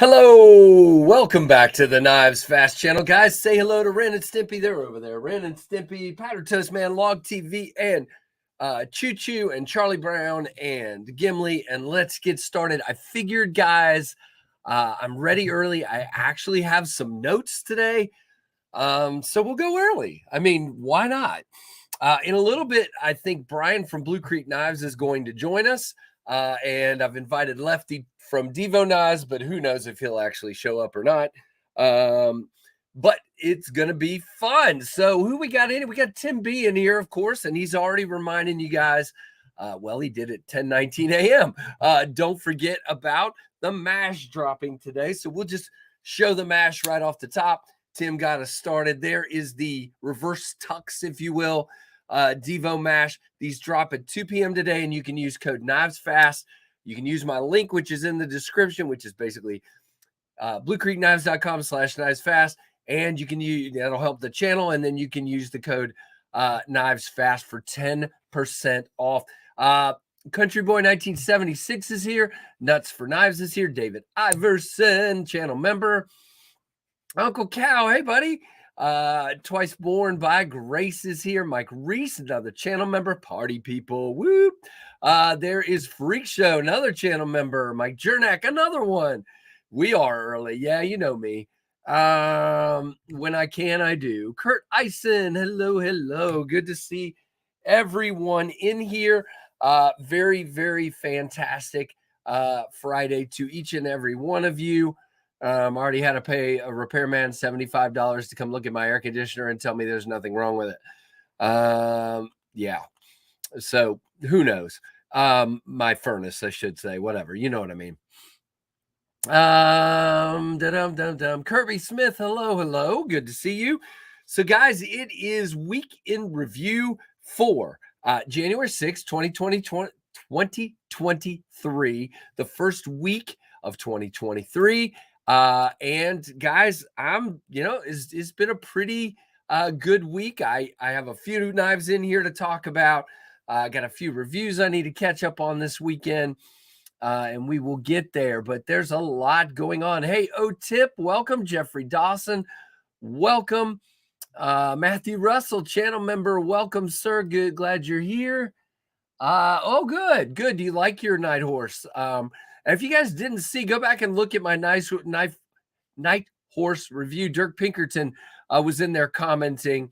Hello, welcome back to the Knives Fast channel, guys. Say hello to Ren and Stimpy. They're over there. Ren and Stimpy, Powder Toast Man, Log TV, and Choo Choo, and Charlie Brown, and Gimli. And let's get started. I figured, guys, I'm ready early. I actually have some notes today, so we'll go early. I mean, why not? In a little bit, I think Brian from Blue Creek Knives is going to join us, and I've invited Lefty from Devo Knives, but who knows if he'll actually show up or not. But it's going to be fun. So who we got in? We got Tim B in here, of course, and he's already reminding you guys, well, he did it 10:19 a.m. Don't forget about the mash dropping today. So we'll just show the mash right off the top. Tim got us started. There is the reverse tux, if you will, Devo mash. These drop at 2 p.m. today, and you can use code KnivesFast. You can use my link, which is in the description, which is basically bluecreekknives.com/knivesfast. And you can use, that'll help the channel. And then you can use the code KnivesFast for 10% off. Country Boy 1976 is here. Nuts for Knives is here. David Iverson, channel member. Uncle Cow, hey, buddy. Twice Born by Grace is here. Mike Reese, another channel member. Party people, whoop. There is Freak Show, another channel member. Mike Jernak, another one. We are early. Yeah, you know me. When I can, I do. Kurt Eisen, hello, hello. Good to see everyone in here. Very, very fantastic Friday to each and every one of you. I already had to pay a repairman $75 to come look at my air conditioner and tell me there's nothing wrong with it. Yeah. So who knows? My furnace, I should say, whatever. You know what I mean. Kirby Smith, hello, hello. Good to see you. So, guys, it is week in review for January 6th, 2023, the first week of 2023. And guys, it's been a pretty good week. I have a few knives in here to talk about. I got a few reviews I need to catch up on this weekend, and we will get there, but there's a lot going on. Hey, O-Tip, welcome. Jeffrey Dawson, welcome. Matthew Russell, channel member, welcome, sir. Good, glad you're here. Good. Do you like your night horse? And if you guys didn't see, go back and look at my night horse review. Dirk Pinkerton was in there commenting,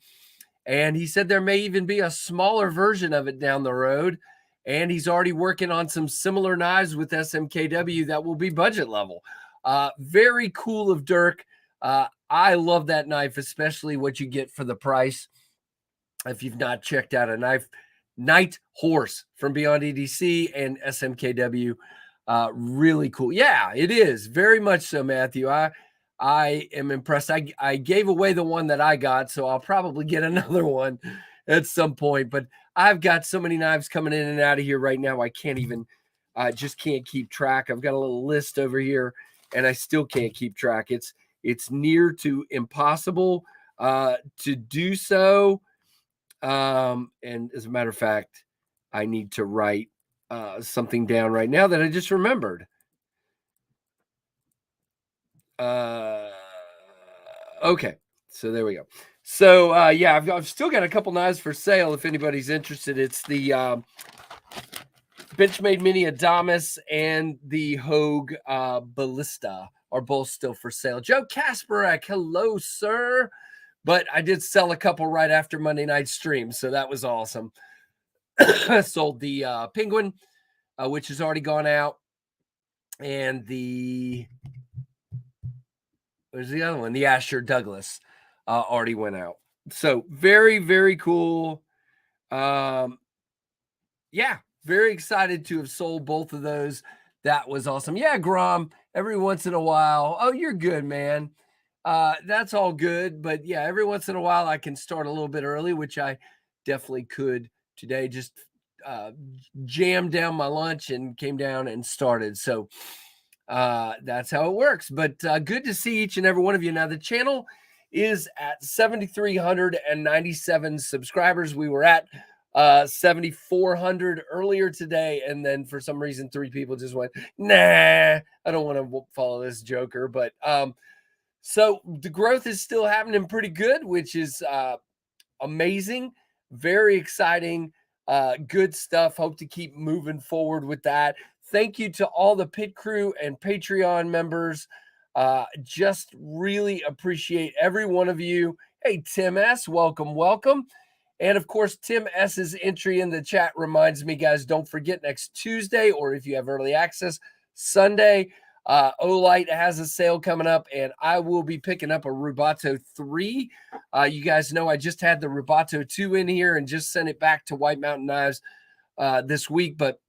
and he said there may even be a smaller version of it down the road. And he's already working on some similar knives with SMKW that will be budget level. Very cool of Dirk. I love that knife, especially what you get for the price. If you've not checked out a night horse from Beyond EDC and SMKW, really cool. Yeah, it is very much so, Matthew. I am impressed. I gave away the one that I got, so I'll probably get another one at some point. But I've got so many knives coming in and out of here right now. I can't even, just can't keep track. I've got a little list over here, and I still can't keep track. It's near to impossible to do so. And as a matter of fact, I need to write something down right now that I just remembered. Okay, so there we go. So yeah, I've still got a couple knives for sale if anybody's interested. It's the Benchmade Mini Adamas and the Hogue Ballista are both still for sale. Joe Kasparek, hello, sir. But I did sell a couple right after Monday night stream, so that was awesome. I sold the Penguin, which has already gone out, and where's the other one? The Asher Douglas already went out. So very, very cool. Yeah, very excited to have sold both of those. That was awesome. Yeah, Grom, every once in a while. Oh, you're good, man. That's all good. But yeah, every once in a while I can start a little bit early, which I definitely could today. Just jammed down my lunch and came down and started. So that's how it works. But good to see each and every one of you. Now, the channel is at 7,397 subscribers. We were at 7,400 earlier today. And then for some reason, 3 people just went, nah, I don't want to follow this joker. But so the growth is still happening pretty good, which is amazing, very exciting, good stuff. Hope to keep moving forward with that. Thank you to all the pit crew and Patreon members. Just really appreciate every one of you. Hey, Tim S, welcome, welcome. And of course, Tim S's entry in the chat reminds me, guys, don't forget next Tuesday, or if you have early access, Sunday, Olight has a sale coming up, and I will be picking up a Rubato 3. You guys know I just had the Rubato 2 in here and just sent it back to White Mountain Knives this week, but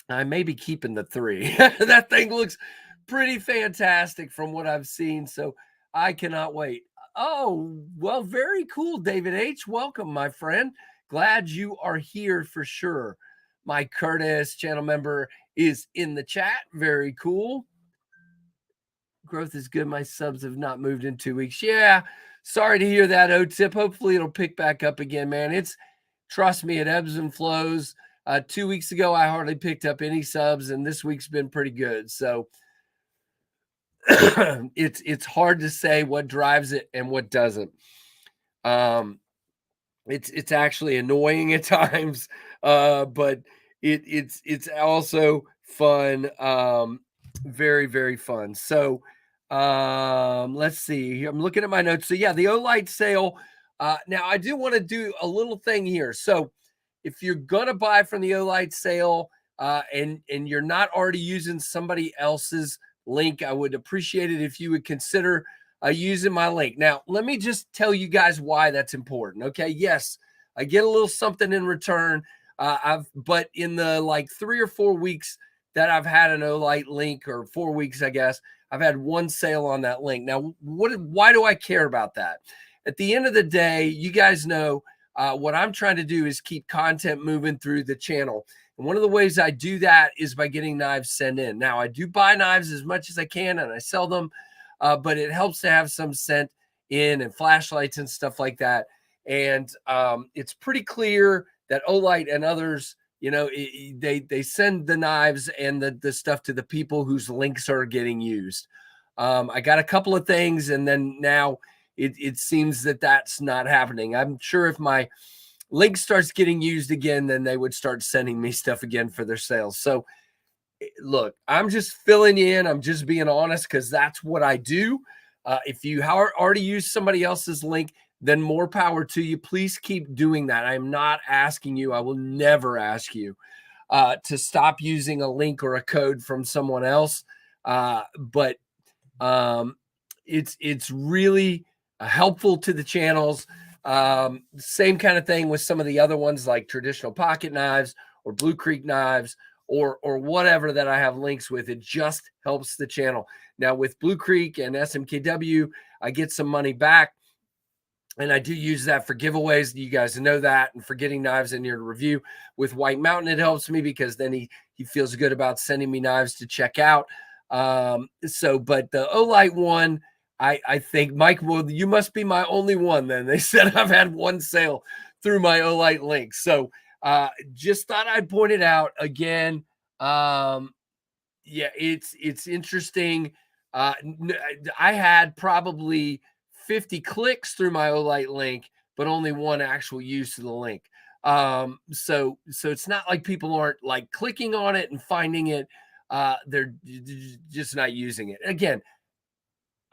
I may be keeping the 3. That thing looks pretty fantastic from what I've seen, so I cannot wait. Oh, well, very cool, David H. Welcome, my friend. Glad you are here for sure. Mike Curtis, channel member, is in the chat. Very cool. Growth is good. My subs have not moved in 2 weeks. Yeah, sorry to hear that, O-Tip. Hopefully it'll pick back up again, man. Trust me, it ebbs and flows. 2 weeks ago, I hardly picked up any subs, and this week's been pretty good. So it's hard to say what drives it and what doesn't. It's actually annoying at times, but it's also fun. Very, very fun. So let's see. I'm looking at my notes. So yeah, the Olight sale. Now I do want to do a little thing here. So if you're gonna buy from the Olight sale, and you're not already using somebody else's link, I would appreciate it if you would consider using my link. Now, let me just tell you guys why that's important. Okay. Yes, I get a little something in return. But in the like 3 or 4 weeks that I've had an Olight link, or 4 weeks, I guess, I've had one sale on that link. Now, why do I care about that? At the end of the day, you guys know what I'm trying to do is keep content moving through the channel. And one of the ways I do that is by getting knives sent in. Now, I do buy knives as much as I can and I sell them. But it helps to have some sent in and flashlights and stuff like that. And it's pretty clear that Olight and others, they send the knives and the stuff to the people whose links are getting used. I got a couple of things, and then now it seems that that's not happening. I'm sure if my link starts getting used again, then they would start sending me stuff again for their sales. So look, I'm just filling you in. I'm just being honest because that's what I do. If you already used somebody else's link, then more power to you. Please keep doing that. I'm not asking you. I will never ask you to stop using a link or a code from someone else. But it's really helpful to the channels. Same kind of thing with some of the other ones like Traditional Pocket Knives or Blue Creek Knives, or whatever that I have links with. It just helps the channel. Now with Blue Creek and SMKW, I get some money back, and I do use that for giveaways. You guys know that, and for getting knives in here to review. With White Mountain, it helps me because then he feels good about sending me knives to check out. But the Olight one, I think, Mike, well, you must be my only one then. They said I've had one sale through my Olight link. So just thought I'd point it out again. Yeah, it's interesting. I had probably 50 clicks through my Olight link, but only one actual use to the link. So it's not like people aren't like clicking on it and finding it. They're just not using it. Again,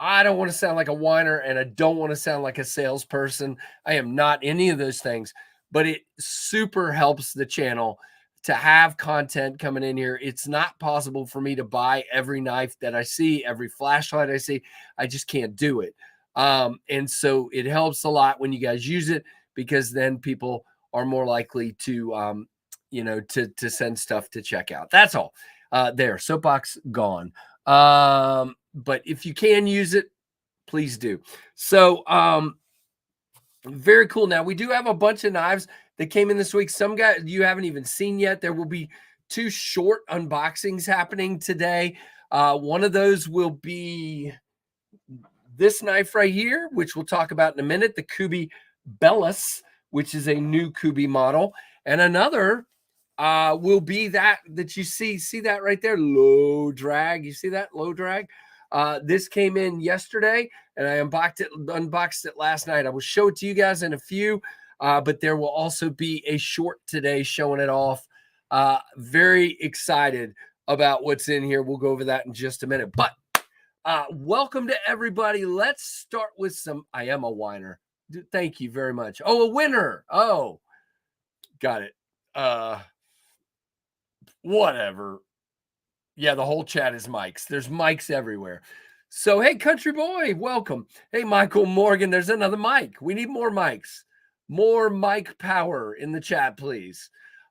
I don't want to sound like a whiner, and I don't want to sound like a salesperson. I am not any of those things, but it super helps the channel to have content coming in here. It's not possible for me to buy every knife that I see, every flashlight I see. I just can't do it. And so it helps a lot when you guys use it, because then people are more likely to, to send stuff to check out. That's all. There, soapbox gone. But if you can use it, please do. So, very cool. Now we do have a bunch of knives that came in this week. Some guys you haven't even seen yet. There will be 2 short unboxings happening today. One of those will be this knife right here, which we'll talk about in a minute, the Kubi Bellis, which is a new Kubi model. And another will be that you see that right there, low drag. You see that low drag? This came in yesterday, and I unboxed it last night. I will show it to you guys in a few, but there will also be a short today showing it off. Very excited about what's in here. We'll go over that in just a minute. But welcome to everybody. Let's start with some. I am a whiner. Thank you very much. Oh, a winner. Oh, got it. Whatever. Yeah, the whole chat is mics. There's mics everywhere. So, hey, country boy, welcome. Hey, Michael Morgan, there's another mic. We need more mics. More mic power in the chat, please.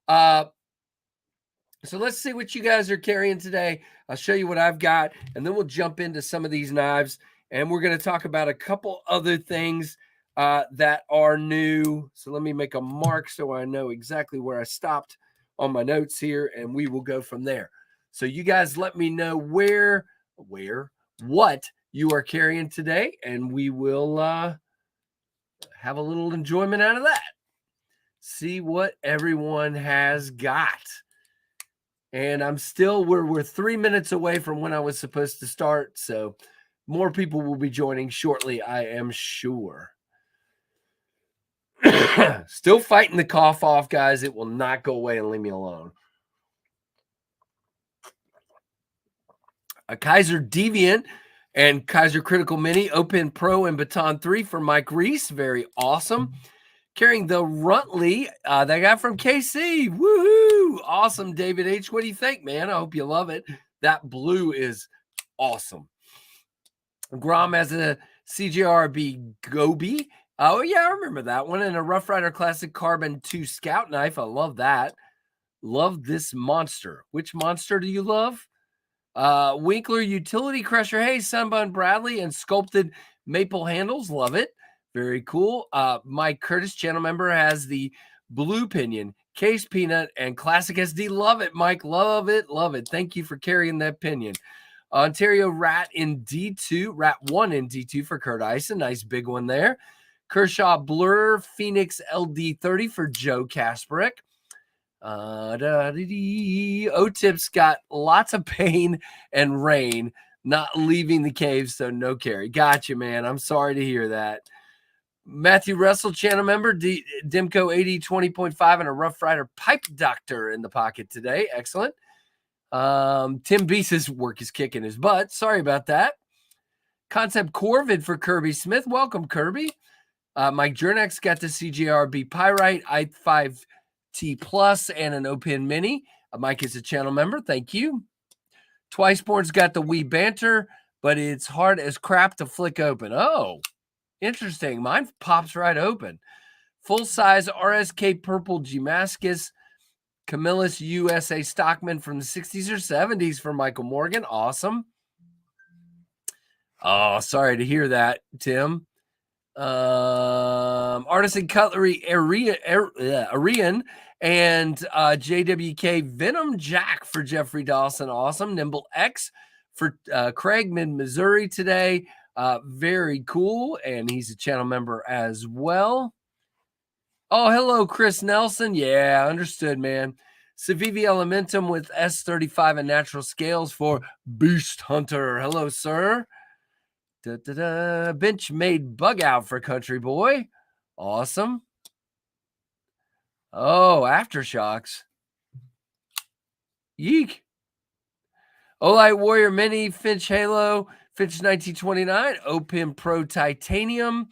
So let's see what you guys are carrying today. I'll show you what I've got, and then we'll jump into some of these knives, and we're going to talk about a couple other things that are new. So let me make a mark so I know exactly where I stopped on my notes here, and we will go from there. So you guys let me know what you are carrying today, and we will have a little enjoyment out of that. See what everyone has got. And we're 3 minutes away from when I was supposed to start. So more people will be joining shortly, I am sure. Still fighting the cough off, guys. It will not go away and leave me alone. A Kaiser Deviant and Kaiser Critical Mini, Open Pro and Baton 3 for Mike Reese. Very awesome. Carrying the Runtley, that guy from KC. Woohoo! Awesome, David H. What do you think, man? I hope you love it. That blue is awesome. Grom has a CJRB Gobi. Oh, yeah, I remember that one. And a Rough Rider Classic Carbon 2 Scout Knife. I love that. Love this monster. Which monster do you love? Winkler Utility Crusher. Hey, Sunbun Bradley and sculpted maple handles. Love it. Very cool. Mike Curtis, channel member, has the Blue Pinion, Case Peanut, and Classic SD. Love it, Mike. Love it. Love it. Thank you for carrying that pinion. Ontario Rat in D2. Rat 1 in D2 for Kurt Eisen. Nice big one there. Kershaw Blur Phoenix LD30 for Joe Kasparek. O-Tip's got lots of pain and rain, not leaving the cave, so no carry. Gotcha, man. I'm sorry to hear that. Matthew Russell, channel member, Dimco 80 20.5 and a Rough Rider Pipe Doctor in the pocket today. Excellent. Tim Beese's work is kicking his butt. Sorry about that. Concept Corvid for Kirby Smith. Welcome, Kirby. Mike Jernax got the CJRB Pyrite, i5T Plus, and an Opin Mini. Mike is a channel member. Thank you. Twiceborn's got the Wee Banter, but it's hard as crap to flick open. Oh, interesting. Mine pops right open. Full-size RSK Purple Gimascus Camillus USA Stockman from the 60s or 70s for Michael Morgan. Awesome. Oh, sorry to hear that, Tim. Artisan Cutlery Arian and JWK Venom Jack for Jeffrey Dawson. Awesome. Nimble X for Craig Mid Missouri today. Very cool. And he's a channel member as well. Oh, hello, Chris Nelson. Yeah, understood, man. Civivi Elementum with S35 and natural scales for Beast Hunter. Hello, sir. Bench made bug out for Country Boy. Awesome. Oh, Aftershocks. Yeek. Olight Warrior Mini, Finch Halo, Finch 1929, Opim Pro Titanium,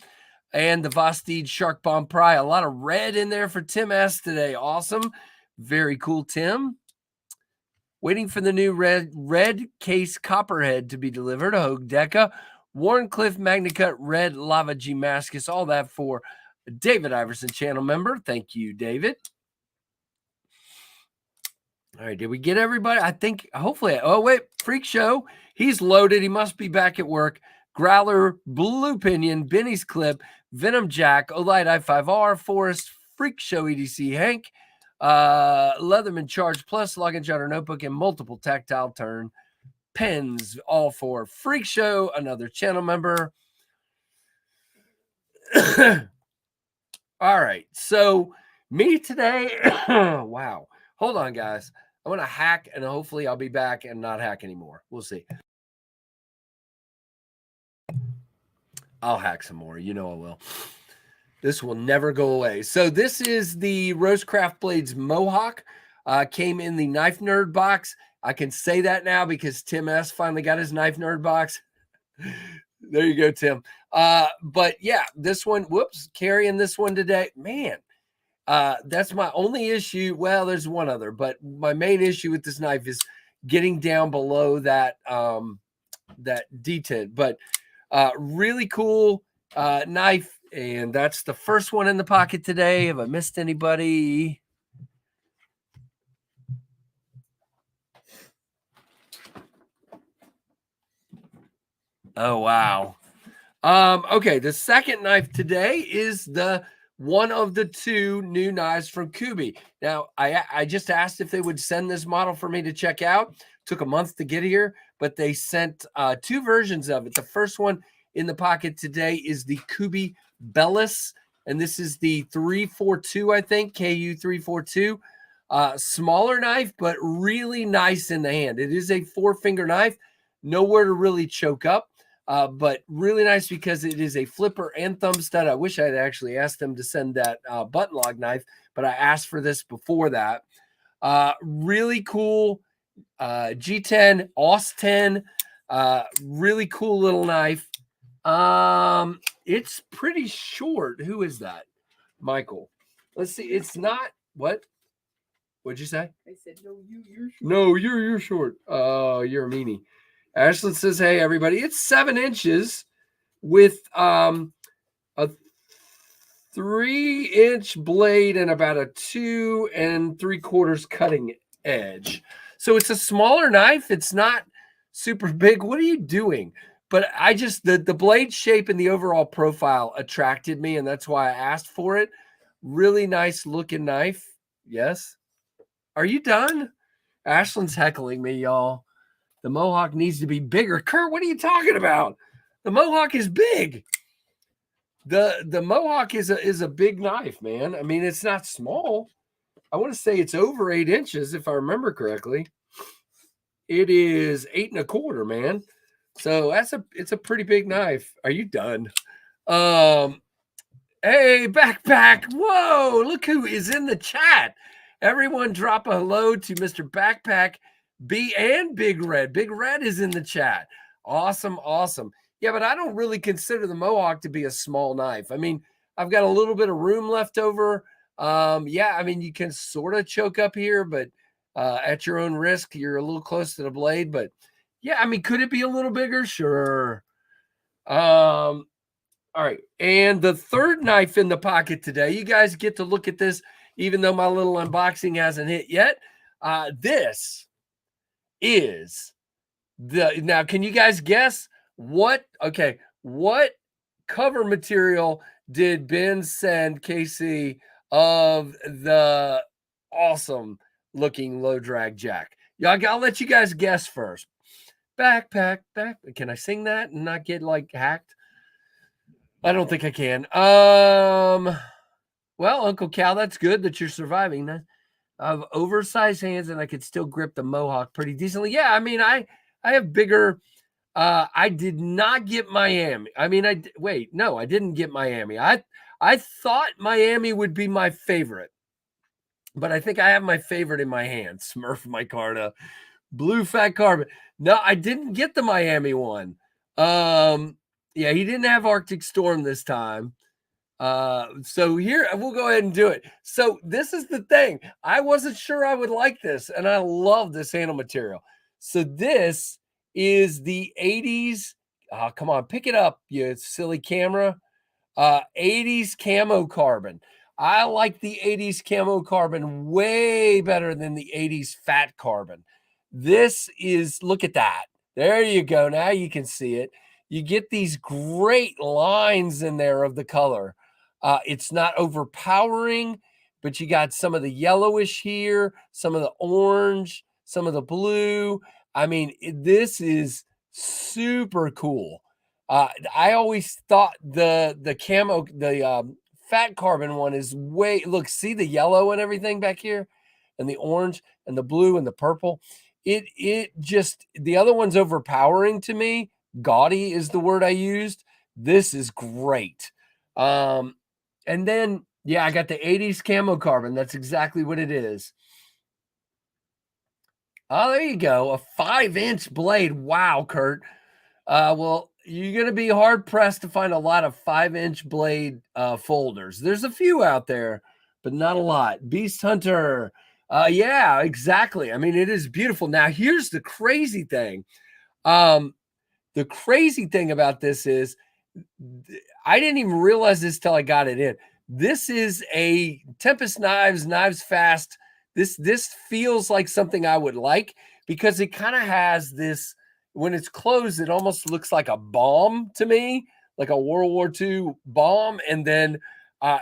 and the Vosteed Shark Bomb Pry. A lot of red in there for Tim S today. Awesome. Very cool, Tim. Waiting for the new red case Copperhead to be delivered. Hogue Deca. Warncliffe Magnacut Red Lava Gimascus. All that for David Iverson, channel member. Thank you, David. All right, did we get everybody? I think, hopefully. Oh, wait, Freak Show. He's loaded. He must be back at work. Growler, Blue Pinion, Benny's Clip, Venom Jack, Olight I5R, Forest, Freak Show EDC, Hank, Leatherman Charge Plus, Login Jotter Notebook, and multiple tactile turn pens, all for Freak Show, another channel member. All right. So me today, wow. Hold on, guys. I'm gonna hack and hopefully I'll be back and not hack anymore. We'll see. I'll hack some more. You know I will. This will never go away. So this is the Rosecraft Blades Mohawk. Came in the Knife Nerd box. I can say that now because Tim S finally got his Knife Nerd box. There you go, Tim. But yeah, this one, whoops, carrying this one today. Man, that's my only issue. Well, there's one other, but my main issue with this knife is getting down below that that detent. But really cool knife. And that's the first one in the pocket today. Have I missed anybody? Oh, wow. Okay, the second knife today is the one of the two new knives from Kubi. Now, I just asked if they would send this model for me to check out. Took a month to get here, but they sent two versions of it. The first one in the pocket today is the Kubi Bellis, and this is the 342, I think, KU 342. Smaller knife, but really nice in the hand. It is a 4-finger knife, nowhere to really choke up. But really nice because it is a flipper and thumb stud. I wish I had actually asked them to send that button log knife, but I asked for this before that. Really cool G10, AUS 10, really cool little knife. It's pretty short. Who is that? Michael. Let's see. It's not what? What'd you say? I said, no, you're short. No, you're short. Oh, you're a meanie. Ashlyn says, hey, everybody, it's 7 inches with a 3-inch blade and about a 2 3/4 cutting edge. So it's a smaller knife. It's not super big. What are you doing? But I just, the blade shape and the overall profile attracted me, and that's why I asked for it. Really nice looking knife. Yes. Are you done? Ashlyn's heckling me, y'all. The Mohawk needs to be bigger. Kurt, what are you talking about? The Mohawk is big. The Mohawk is a big knife, man. I mean, it's not small. I want to say it's over 8 inches, if I remember correctly. It is 8 1/4, man. So it's a pretty big knife. Are you done? Hey, Backpack. Whoa, look who is in the chat. Everyone drop a hello to Mr. Backpack B and Big Red. Big Red is in the chat. Awesome, awesome. Yeah, but I don't really consider the Mohawk to be a small knife. I mean, I've got a little bit of room left over. Yeah, I mean, you can sort of choke up here, but at your own risk, you're a little close to the blade. But yeah, I mean, could it be a little bigger? Sure. All right. And the third knife in the pocket today, you guys get to look at this, even though my little unboxing hasn't hit yet. This is now, can you guys guess what cover material did Ben send KC of the awesome looking low drag jack? Y'all, I'll let you guys guess first. Backpack. Can I sing that and not get like hacked? I don't think I can. Well, Uncle Cal, that's good that you're surviving. That I have oversized hands and I could still grip the Mohawk pretty decently. Yeah, I mean, I have bigger. I did not get Miami. I mean, I didn't get Miami. I thought Miami would be my favorite, but I think I have my favorite in my hand. Smurf Micarta, Blue Fat Carbon. No, I didn't get the Miami one. Yeah, he didn't have Arctic Storm this time. So here we'll go ahead and do it. So this is the thing. I wasn't sure I would like this, and I love this handle material. So this is the 80s. Come on, pick it up, you silly camera. 80s camo carbon. I like the 80s camo carbon way better than the 80s fat carbon. This is, look at that. There you go. Now you can see it. You get these great lines in there of the color. It's not overpowering, but you got some of the yellowish here, some of the orange, some of the blue. I mean, this is super cool. I always thought the camo, the fat carbon one is way, look, see the yellow and everything back here and the orange and the blue and the purple. It just, the other one's overpowering to me. Gaudy is the word I used. This is great. And then, yeah, I got the 80s camo carbon. That's exactly what it is. Oh, there you go. A 5-inch blade. Wow, Kurt. Well, you're going to be hard pressed to find a lot of 5-inch blade folders. There's a few out there, but not a lot. Beast Hunter. Yeah, exactly. I mean, it is beautiful. Now, here's the crazy thing. The crazy thing about this is I didn't even realize this till I got it in. This is a Tempest Knives Fast. This feels like something I would like because it kind of has this, when it's closed, it almost looks like a bomb to me, like a World War II bomb. And then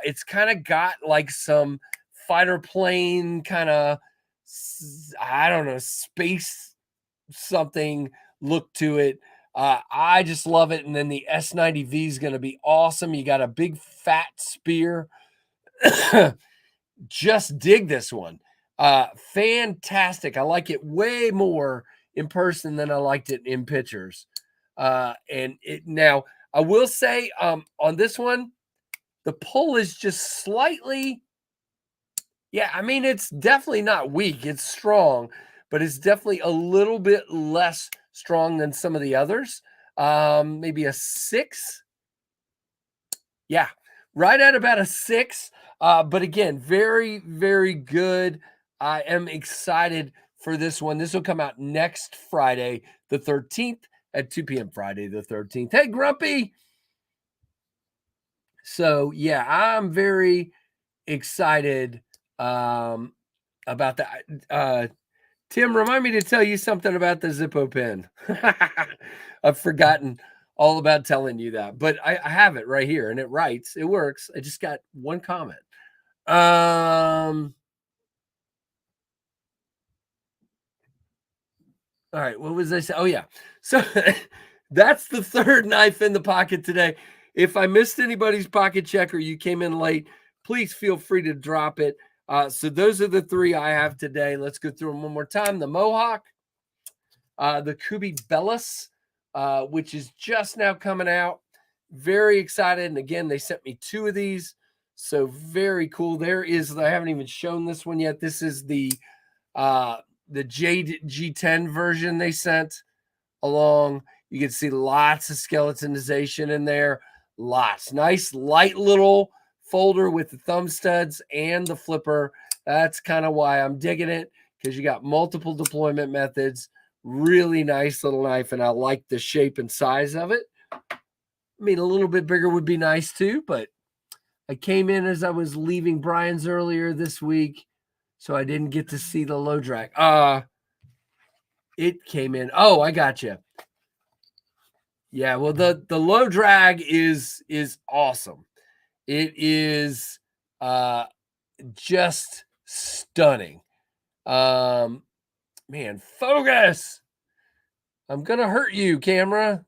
it's kind of got like some fighter plane kind of, I don't know, space something look to it. I just love it. And then the S90V is going to be awesome. You got a big fat spear. Just dig this one. Fantastic. I like it way more in person than I liked it in pictures. And it, now I will say on this one, the pull is just slightly, yeah, I mean, it's definitely not weak. It's strong, but it's definitely a little bit less strong than some of the others. Maybe a 6. Yeah, right at about a 6. But again, very, very good. I am excited for this one. This will come out next Friday, the 13th at 2 p.m. Friday, the 13th. Hey, Grumpy. So, yeah, I'm very excited about that. Tim, remind me to tell you something about the Zippo pen. I've forgotten all about telling you that, but I have it right here and it writes, it works. I just got one comment. All right, what was I saying? Oh yeah. So that's the third knife in the pocket today. If I missed anybody's pocket check or you came in late, please feel free to drop it. So those are the 3 I have today. Let's go through them one more time. The Mohawk, the Kubi Bellis, which is just now coming out. Very excited. And again, they sent me 2 of these. So very cool. There is, I haven't even shown this one yet. This is the JG10 version they sent along. You can see lots of skeletonization in there. Lots. Nice, light little folder with the thumb studs and the flipper. That's kind of why I'm digging it, because you got multiple deployment methods. Really nice little knife, and I like the shape and size of it. I mean, a little bit bigger would be nice too, but I came in as I was leaving Brian's earlier this week, so I didn't get to see the low drag. It came in. Oh, I got you. Yeah, well, the low drag is awesome. It is just stunning. Man, focus. I'm gonna hurt you, camera.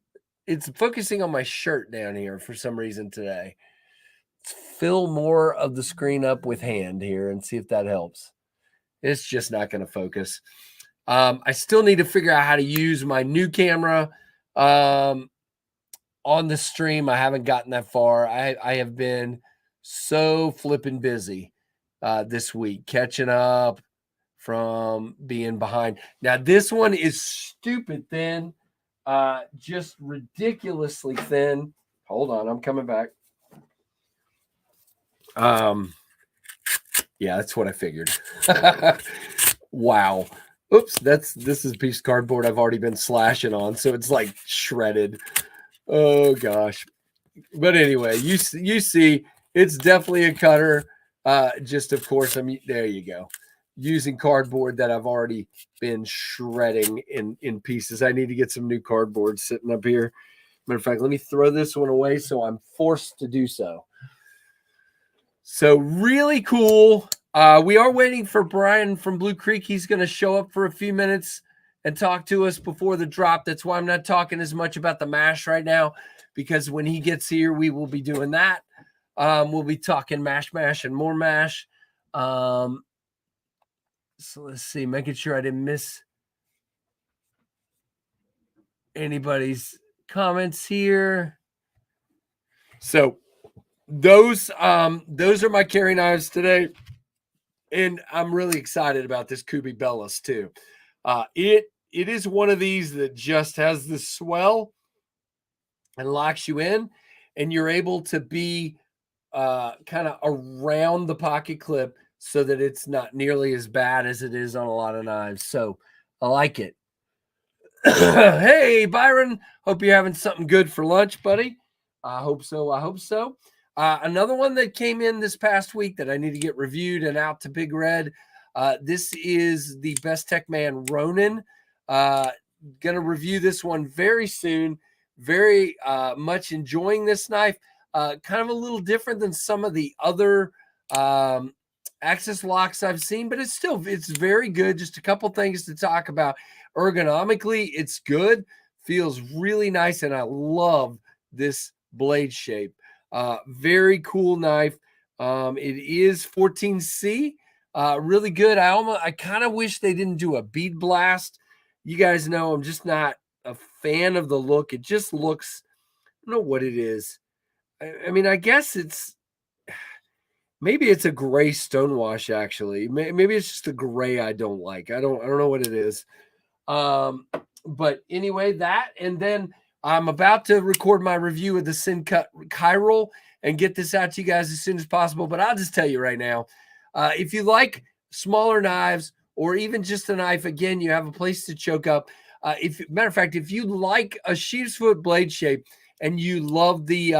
It's focusing on my shirt down here for some reason today. Let's fill more of the screen up with hand here and see if that helps. It's just not going to focus. I still need to figure out how to use my new camera on the stream. I haven't gotten that far. I have been so flipping busy this week, catching up from being behind. Now, this one is stupid thin, just ridiculously thin. Hold on, I'm coming back. Yeah, that's what I figured. Wow. Oops, this is a piece of cardboard I've already been slashing on, so it's like shredded. Oh gosh. But anyway, you see, it's definitely a cutter. Just of course, there you go. Using cardboard that I've already been shredding in pieces. I need to get some new cardboard sitting up here. Matter of fact, let me throw this one away so I'm forced to do so. So really cool. We are waiting for Brian from Blue Creek. He's going to show up for a few minutes and talk to us before the drop. That's why I'm not talking as much about the mash right now, because when he gets here, we will be doing that. We'll be talking mash, and more mash. So let's see, making sure I didn't miss anybody's comments here. So those are my carry knives today, and I'm really excited about this Kubi Bellis too. It is one of these that just has the swell and locks you in, and you're able to be kind of around the pocket clip so that it's not nearly as bad as it is on a lot of knives. So I like it. Hey, Byron, hope you're having something good for lunch, buddy. I hope so. Another one that came in this past week that I need to get reviewed and out to Big Red. This is the Best Tech Man Ronin. Gonna review this one very soon. Very much enjoying this knife. Kind of a little different than some of the other Axis locks I've seen, but it's very good. Just a couple things to talk about. Ergonomically, it's good, feels really nice, and I love this blade shape. Very cool knife. It is 14C, really good. I kind of wish they didn't do a bead blast. You guys know I'm just not a fan of the look. It just looks, I don't know what it is. I mean, I guess maybe it's a gray stonewash. Actually, maybe it's just a gray I don't like. I don't know what it is. But anyway, that, and then I'm about to record my review of the Syncut Chiral and get this out to you guys as soon as possible. But I'll just tell you right now, if you like smaller knives or even just a knife, again, you have a place to choke up. Matter of fact, if you like a sheep's foot blade shape and you love the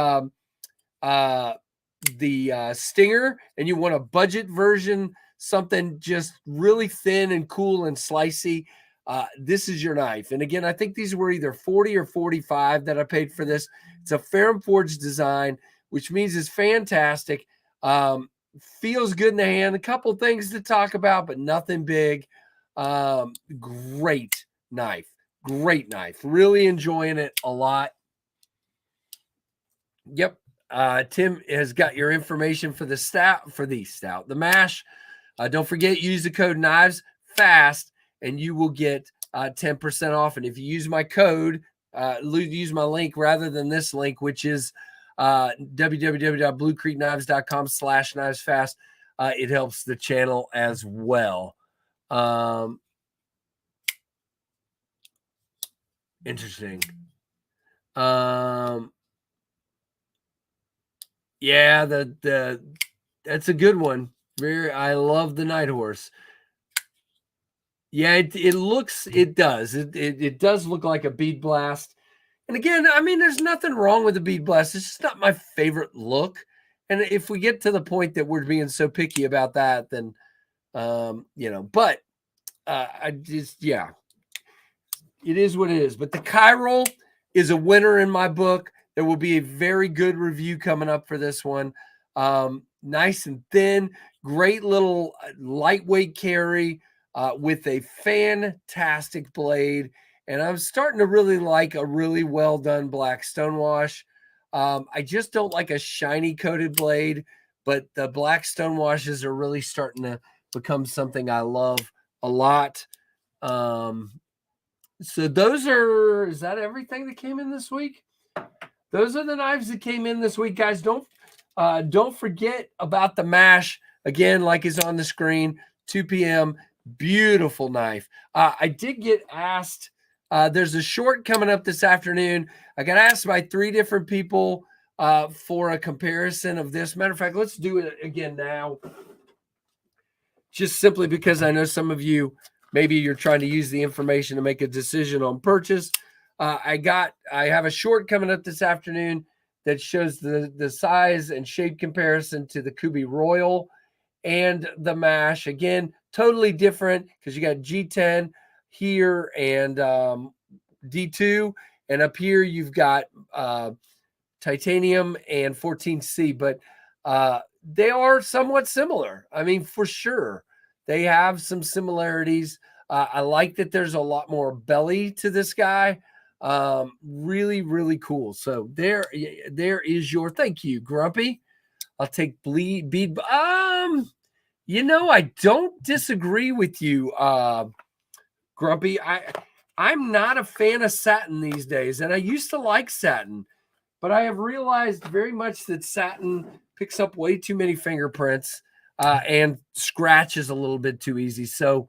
Stinger and you want a budget version, something just really thin and cool and slicey, this is your knife. And again, I think these were either 40 or 45 that I paid for this. It's a Ferrum Forged design, which means it's fantastic. Feels good in the hand. A couple things to talk about, but nothing big. Great knife. Really enjoying it a lot. Yep. Tim has got your information for the mash. Don't forget, use the code knives fast and you will get 10% off. And if you use my code, use my link rather than this link, which is www.bluecreekknives.com/knivesfast, it helps the channel as well. Interesting. Yeah, that's a good one. I love the Night Horse. Yeah, it does look like a bead blast. And again, I mean, there's nothing wrong with the bead blast. It's just not my favorite look. And if we get to the point that we're being so picky about that, then but yeah, it is what it is. But the Chiral is a winner in my book. There will be a very good review coming up for this one. Nice and thin, great little lightweight carry with a fantastic blade. And I'm starting to really like a really well done black stonewash. I just don't like a shiny coated blade, but the black stonewashes are really starting to become something I love a lot. So is that everything that came in this week? Those are the knives that came in this week, guys. Don't forget about the mash. Again, like is on the screen, 2 p.m. Beautiful knife. I did get asked, there's a short coming up this afternoon. I got asked by 3 different people for a comparison of this. Matter of fact, let's do it again now. Just simply because I know some of you, maybe you're trying to use the information to make a decision on purchase. I have a short coming up this afternoon that shows the size and shape comparison to the Kubi Royal and the mash. Again, totally different because you got G10 here and D2, and up here you've got titanium and 14C, but they are somewhat similar. I mean, for sure, they have some similarities. I like that there's a lot more belly to this guy. Really, really cool. So there is your thank you, Grumpy. I'll take bead. You know, I don't disagree with you, Grumpy. I'm not a fan of satin these days, and I used to like satin, but I have realized very much that satin picks up way too many fingerprints and scratches a little bit too easy. So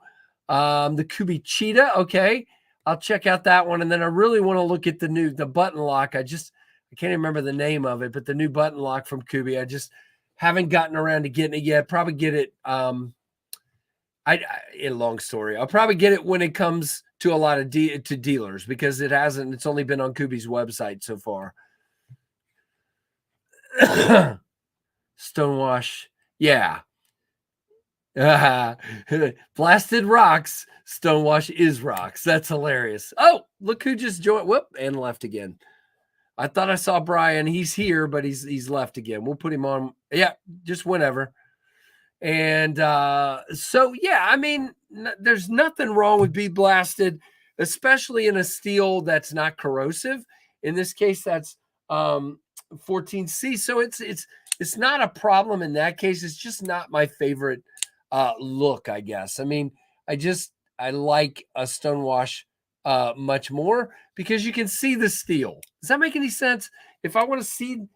the Kubi Cheetah, okay, I'll check out that one, and then I really want to look at the button lock. I can't even remember the name of it, but the new button lock from Kubi. I just haven't gotten around to getting it yet. Probably get it. A long story. I'll probably get it when it comes to a lot of to dealers, because it's only been on Kubi's website so far. Stonewash. Yeah. Blasted rocks. Stonewash is rocks. That's hilarious. Oh, look who just joined. Whoop, and left again. I thought I saw Brian. He's here, but he's left again. We'll put him on. Yeah, just whenever. And so, yeah, I mean, there's nothing wrong with bead blasted, especially in a steel that's not corrosive. In this case, that's 14C. So it's not a problem in that case. It's just not my favorite look, I guess. I mean, I like a stonewash much more because you can see the steel. Does that make any sense? If I want to see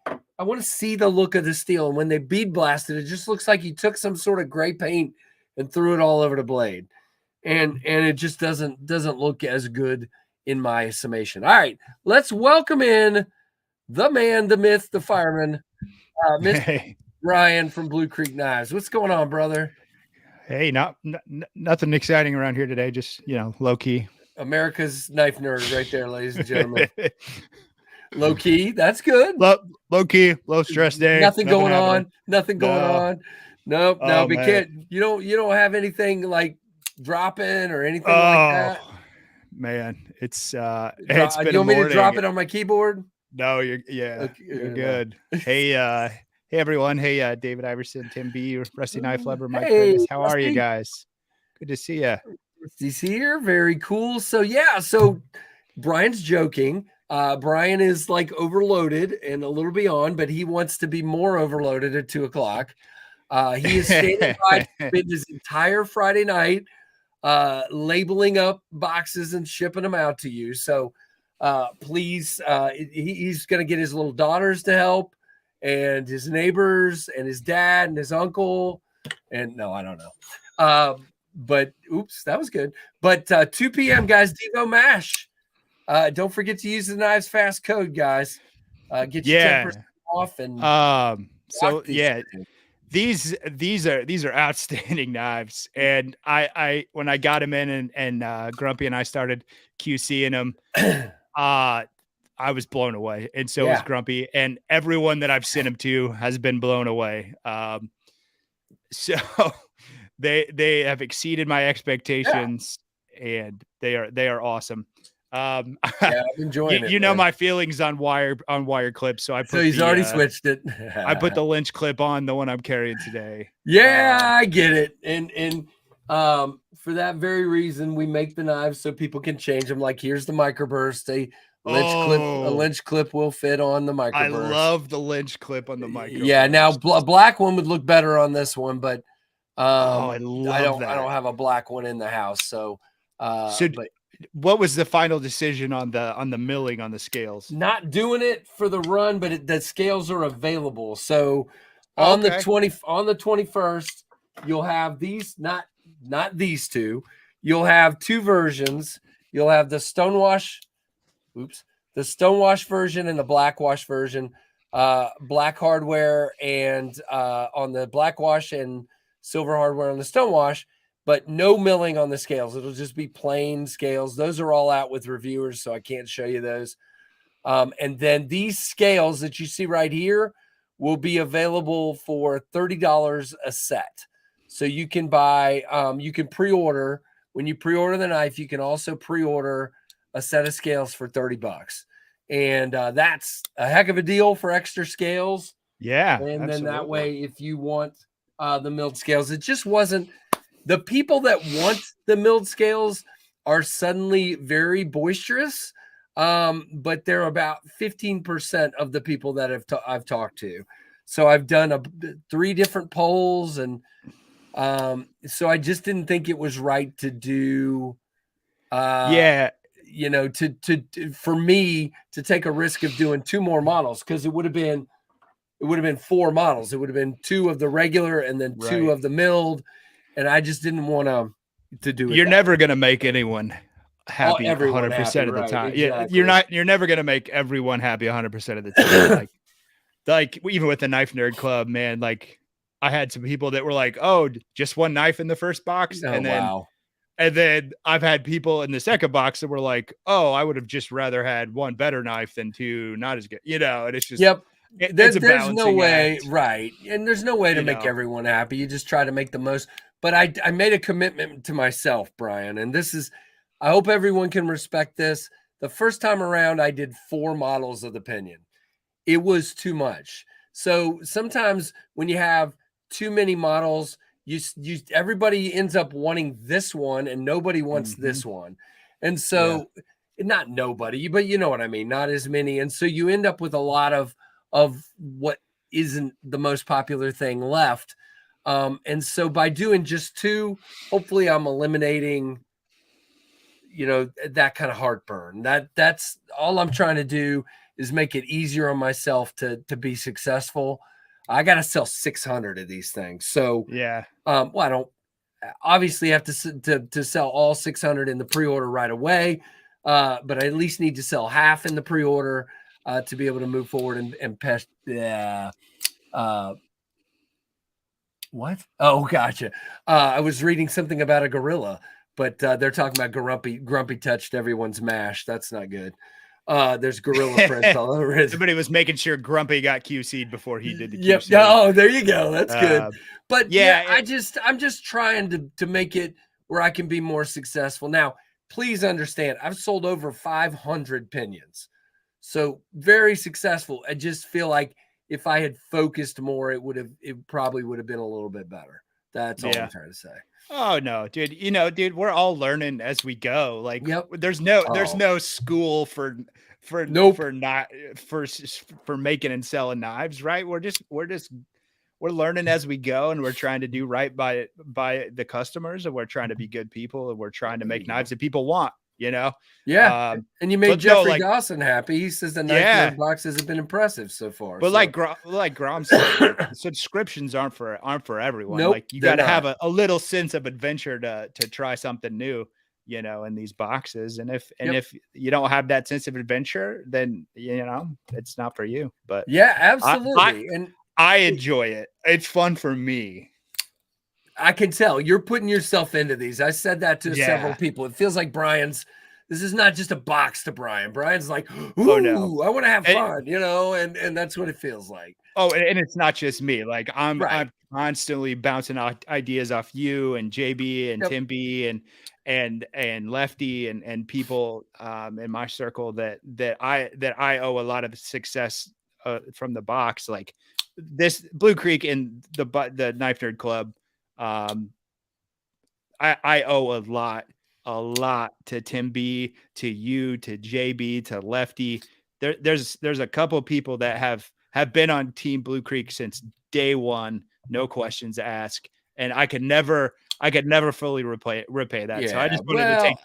the look of the steel, and when they bead blasted, it just looks like you took some sort of gray paint and threw it all over the blade, and it just doesn't look as good in my estimation. All right, let's welcome in the man, the myth, the fireman, Mr. Ryan from Blue Creek Knives. What's going on, brother? Hey, nothing exciting around here today. Just, low key. America's knife nerd right there, ladies and gentlemen. Low key, that's good. Low key, low stress day. Nothing going on. Nothing going on. Nope. No, we can't. You don't have anything like dropping or anything like that. Man, it's been you want me to drop it on my keyboard? No, you're good. Hey, everyone. Hey, David Iverson, Tim B, Rusty Knife Lover, Mike Curtis. How are you guys? Good to see you. Rusty's here. Very cool. So yeah, Brian's joking. Brian is like overloaded and a little beyond, but he wants to be more overloaded at 2:00. He is standing by his entire Friday night, labeling up boxes and shipping them out to you. So please, he's going to get his little daughters to help, and his neighbors, and his dad, and his uncle. And no, I don't know. But oops, that was good. But 2 p.m., guys, Devo Mash. Don't forget to use the Knives Fast code, guys. Get you 10% off. And so yeah, these are outstanding knives. And I when I got them in and Grumpy and I started QCing them, I was blown away, and so was Grumpy, and everyone that I've sent them to has been blown away. So they have exceeded my expectations, and they are awesome. I'm enjoying it. You know my feelings on wire clips, so he's already switched it. I put the Lynch clip on, the one I'm carrying today. Yeah, I get it, and for that very reason, we make the knives so people can change them. Like, here's the microburst. A Lynch clip will fit on the microburst. I love the Lynch clip on the microburst. Yeah, now a black one would look better on this one, but I don't have a black one in the house. So what was the final decision on the milling on the scales? Not doing it for the run, but the scales are available. So on the 21st, you'll have these, not these two. You'll have two versions. You'll have the stonewash version and the blackwash version. Black hardware and on the blackwash, and silver hardware on the stonewash, but no milling on the scales. It'll just be plain scales. Those are all out with reviewers, so I can't show you those. And then these scales that you see right here will be available for $30 a set. So you can buy, you can pre-order. When you pre-order the knife, you can also pre-order a set of scales for $30. And that's a heck of a deal for extra scales. Yeah. And then that way, if you want the milled scales, it just wasn't, the people that want the milled scales are suddenly very boisterous. But they're about 15% of the people that I've talked to. So I've done 3 different polls, and so I just didn't think it was right to do, you know, for me to take a risk of doing 2 more models, because it would have been 4 models. It would have been 2 of the regular and then 2 of the milled, and I just didn't want to do it. You're never going to make anyone happy everyone 100% happy, of the right? time. Exactly. You're never going to make everyone happy 100% of the time. like even with the Knife Nerd Club, man, like I had some people that were like, "Oh, just 1 knife in the first box." Oh, And then I've had people in the second box that were like, "Oh, I would have just rather had 1 better knife than 2 not as good." You know, and it's just it's a there's no way, act. right? And there's no way to make everyone happy. You just try to make the most. But I made a commitment to myself, Brian, and this is, I hope everyone can respect this. The first time around, I did 4 models of the pinion. It was too much. So sometimes when you have too many models, you everybody ends up wanting this one and nobody wants this one. And so not nobody, but you know what I mean, not as many. And so you end up with a lot of what isn't the most popular thing left. And so by doing just 2, hopefully I'm eliminating, you know, that kind of heartburn. That's all I'm trying to do, is make it easier on myself to be successful. I got to sell 600 of these things. So well, I don't obviously have to sell all 600 in the pre-order right away, but I at least need to sell half in the pre-order to be able to move forward and pest. What? Oh, gotcha. I was reading something about a gorilla, but they're talking about Grumpy touched everyone's mash. That's not good. There's gorilla prints all over it. Somebody was making sure Grumpy got QC'd before he did the QC. Yep. Oh, there you go. That's good. But I'm just trying to make it where I can be more successful. Now, please understand, I've sold over 500 pinions, so very successful. I just feel like if I had focused more, it probably would have been a little bit better. That's all I'm trying to say. Oh no, dude. You know, dude, we're all learning as we go. Like there's no school for making and selling knives, right? We're learning as we go, and we're trying to do right by the customers, and we're trying to be good people, and we're trying to make knives that people want, you know? And you made Jeffrey Dawson happy. He says the Knife Nerd boxes have been impressive so far. But like Grom said, subscriptions aren't for everyone. Nope, like you got to have a little sense of adventure to try something new, you know, in these boxes. And if you don't have that sense of adventure, then you know it's not for you. But absolutely. I enjoy it. It's fun for me. I can tell you're putting yourself into these. I said that to several people. It feels like this is not just a box to Brian. Brian's like, ooh, oh, no. I want to have fun, you know, and that's what it feels like. Oh, and it's not just me. Like I'm constantly bouncing ideas off you and JB and Tim B and Lefty and people in my circle that I owe a lot of success from the box. Like this Blue Creek and the Knife Nerd Club. I owe a lot to Tim B, to you, to JB, to Lefty. There's a couple of people that have been on Team Blue Creek since day one, no questions asked, and I could never fully repay that. So I just wanted to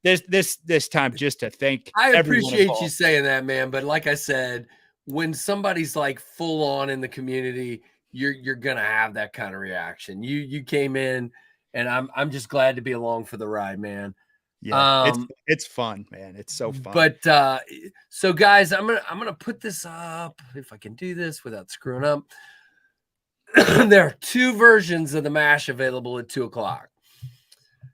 take this time just to thank. I appreciate you saying that, man. But like I said, when somebody's like full on in the community, you're gonna have that kind of reaction. You came in, and I'm just glad to be along for the ride, man. Yeah, it's fun, man. It's so fun. But so guys, I'm gonna put this up if I can do this without screwing up. There are 2 versions of the mash available at 2:00.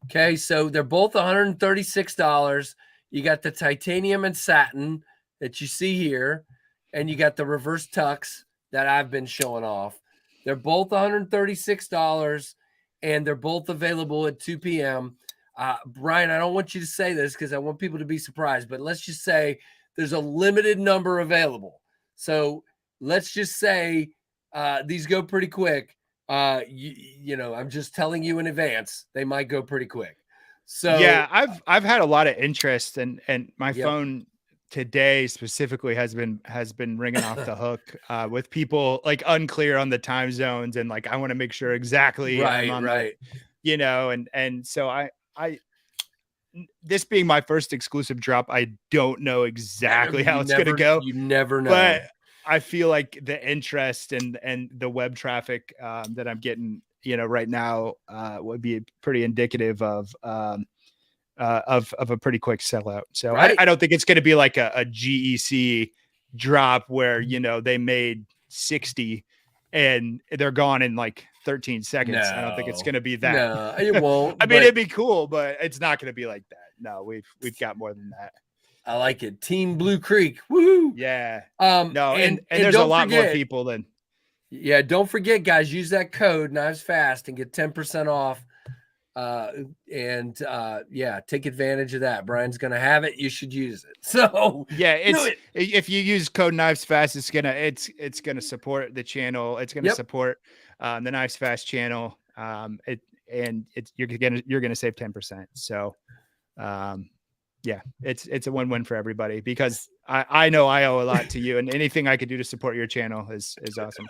Okay, so they're both $136. You got the titanium and satin that you see here, and you got the reverse tux that I've been showing off. They're both $136, and they're both available at 2 p.m. Brian, I don't want you to say this because I want people to be surprised, but let's just say there's a limited number available. So let's just say these go pretty quick. You know, I'm just telling you in advance, they might go pretty quick. So yeah, I've had a lot of interest, and my phone today specifically has been ringing off the hook with people like unclear on the time zones, and like I want to make sure exactly I'm on the, you know, and so I this being my first exclusive drop, I don't know exactly how it's going to go. You never know. But I feel like the interest and the web traffic that I'm getting, you know, right now would be pretty indicative of a pretty quick sellout. So I don't think it's going to be like a GEC drop where, you know, they made 60 and they're gone in like 13 seconds. No, I don't think it's going to be that. No, it won't. I mean, it'd be cool, but it's not going to be like that. No, we've got more than that. I like it. Team Blue Creek. Woo! Yeah. No, and there's a lot more people than. Yeah, don't forget, guys, use that code Knives Fast and get 10% off. Yeah, take advantage of that. Brian's gonna have it. You should use it. So yeah, if you use code Knives Fast, it's gonna support the channel. It's gonna support the Knives Fast channel. You're gonna save 10%. So yeah, it's a win-win for everybody, because I know I owe a lot to you, and anything I could do to support your channel is awesome.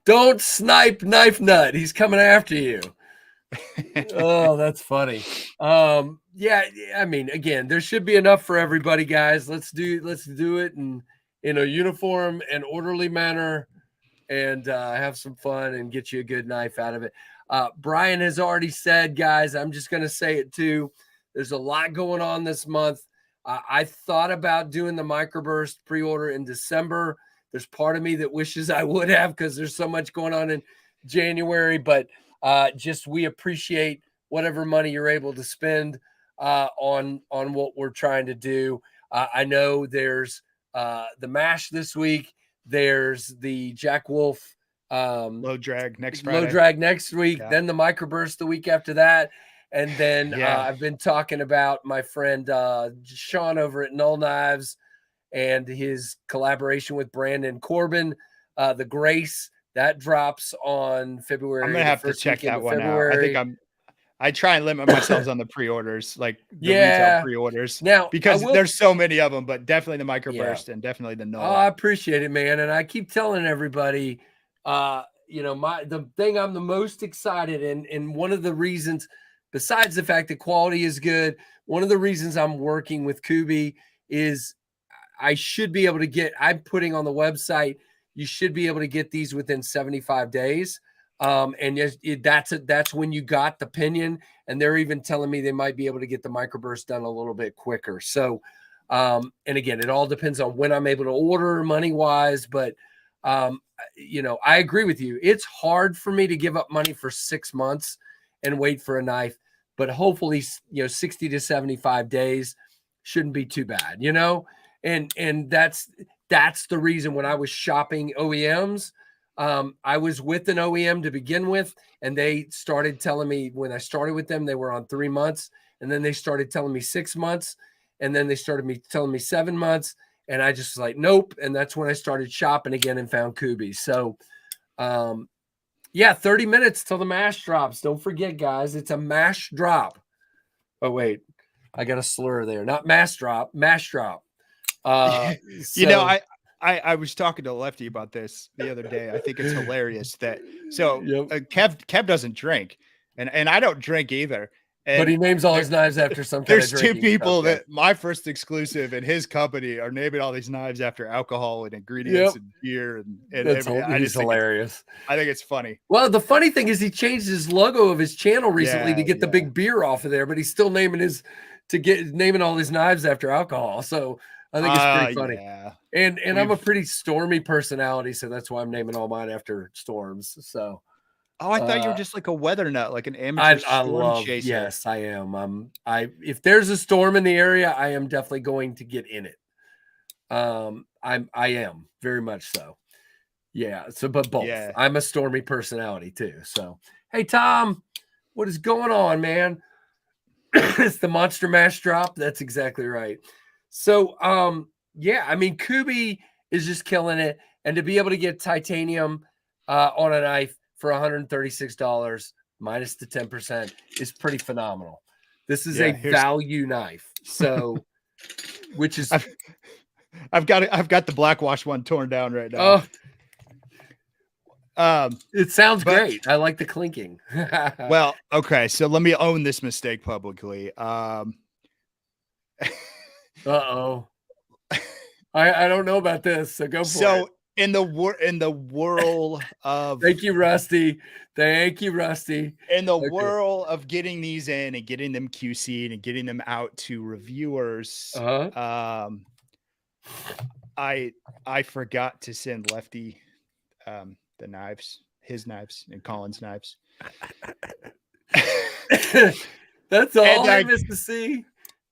Don't snipe Knife Nut. He's coming after you. Oh, that's funny. Yeah, I mean, again, there should be enough for everybody, guys. Let's do it in a uniform and orderly manner, and have some fun and get you a good knife out of it. Brian has already said, guys, I'm just gonna say it too. There's a lot going on this month. I thought about doing the microburst pre-order in December. There's part of me that wishes I would have, because there's so much going on in January, but we appreciate whatever money you're able to spend on what we're trying to do. I know there's the MASH this week. There's the Jack Wolf low drag next Friday. Low drag next week. Yeah. Then the microburst the week after that. And then I've been talking about my friend Sean over at Null Knives and his collaboration with Brandon Corbin, the Grace. That drops on February. I'm gonna have to check that one out. I think I try and limit myself on the pre-orders, like the retail pre-orders, now, because there's so many of them. But definitely the microburst and definitely the Null. Oh, I appreciate it, man. And I keep telling everybody, you know, the thing I'm the most excited and one of the reasons, besides the fact that quality is good, one of the reasons I'm working with Kubi is I should be able to get. I'm putting on the website. You should be able to get these within 75 days. And that's when you got the pinion, and they're even telling me they might be able to get the microburst done a little bit quicker. So, and again, it all depends on when I'm able to order money wise, but, you know, I agree with you. It's hard for me to give up money for 6 months and wait for a knife, but hopefully, you know, 60 to 75 days shouldn't be too bad, you know? And that's the reason when I was shopping OEMs, I was with an OEM to begin with, and they started telling me when I started with them, they were on 3 months, and then they started telling me 6 months, and then they started telling me 7 months, and I just was like, nope. And that's when I started shopping again and found Kubi. So, yeah, 30 minutes till the MASH drops. Don't forget, guys, it's a MASH drop. Oh, wait, I got a slur there. Not MASH drop, MASH drop. You know, I was talking to Lefty about this the other day. I think it's hilarious that Kev doesn't drink, and I don't drink either. But he names all his knives after some kind of drinking. There's two people that my first exclusive and his company are naming all these knives after alcohol and ingredients and beer and it's hilarious. I think it's funny. Well, the funny thing is he changed his logo of his channel recently to get the big beer off of there, but he's still naming all his knives after alcohol. So I think it's pretty funny. Yeah. And I'm a pretty stormy personality, so that's why I'm naming all mine after storms. So I thought you were just like a weather nut, like an amateur storm chaser. Yes, I am. If there's a storm in the area, I am definitely going to get in it. I am very much so. Yeah. So, but both. Yeah. I'm a stormy personality too. So, hey Tom, what is going on, man? It's the Monster Mash drop. That's exactly right. So, yeah, I mean, Kubi is just killing it, and to be able to get titanium on a knife for $136 minus the 10% is pretty phenomenal. This is a value knife. So, which is I've got the Blackwash one torn down right now. It sounds great. I like the clinking. Well, okay, so let me own this mistake publicly. Uh-oh. I don't know about this, so go for it. So in the whirl of Thank you, Rusty. Thank you, Rusty. In the whirl of getting these in and getting them QC'd and getting them out to reviewers, I forgot to send Lefty the knives, his knives and Colin's knives. That's all I missed to see.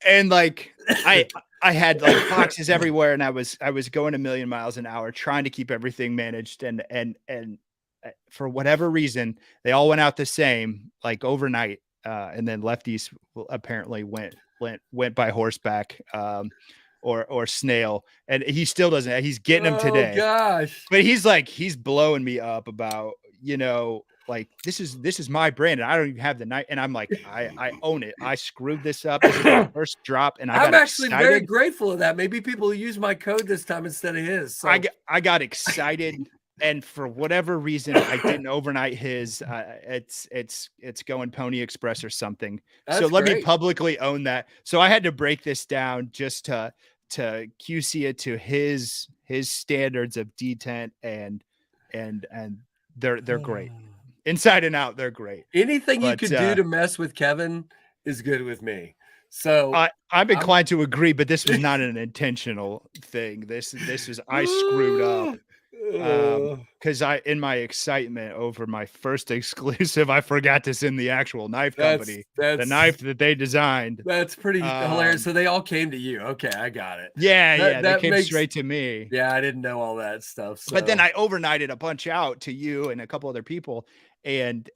And like I had like boxes everywhere, and I was going a million miles an hour trying to keep everything managed, and for whatever reason they all went out the same, like overnight, and then Lefty's apparently went by horseback or snail, and he still doesn't. He's getting them today. Oh gosh. But he's blowing me up about, you know, like this is my brand and I don't even have the knife. And I'm like, I own it. I screwed this up. This is my first drop. And I'm actually very grateful of that. Maybe people use my code this time instead of his. So. I got excited. And for whatever reason, I didn't overnight his. It's going Pony Express or something. So let me publicly own that. So I had to break this down just to QC it to his standards of detent, and they're great. Inside and out, they're great. Anything you could do to mess with Kevin is good with me. So I'm inclined to agree, but this was not an intentional thing. This is I screwed up. Because in my excitement over my first exclusive, I forgot to send the actual knife company the knife that they designed. That's pretty hilarious. So they all came to you. Okay, I got it. Yeah, they came straight to me. Yeah, I didn't know all that stuff. So. But then I overnighted a bunch out to you and a couple other people, and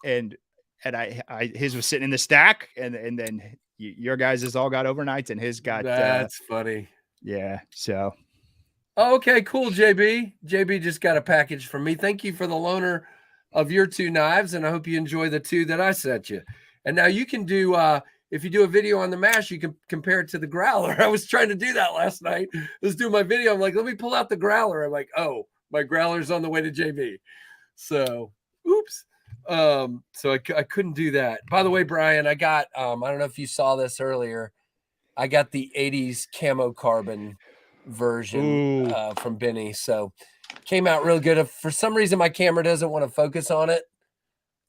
I his was sitting in the stack, and then your guys has all got overnights, and his got. That's funny. Yeah. So. Okay, cool, JB. JB just got a package from me. Thank you for the loaner of your two knives, and I hope you enjoy the two that I sent you. And now you can do, if you do a video on the mash, you can compare it to the growler. I was trying to do that last night. I was doing my video. I'm like, let me pull out the growler. I'm like, oh, my growler's on the way to JB. So, oops. So I couldn't do that. By the way, Brian, I got, I don't know if you saw this earlier. I got the 80s camo carbon version from Benny, so came out real good. If for some reason my camera doesn't want to focus on it,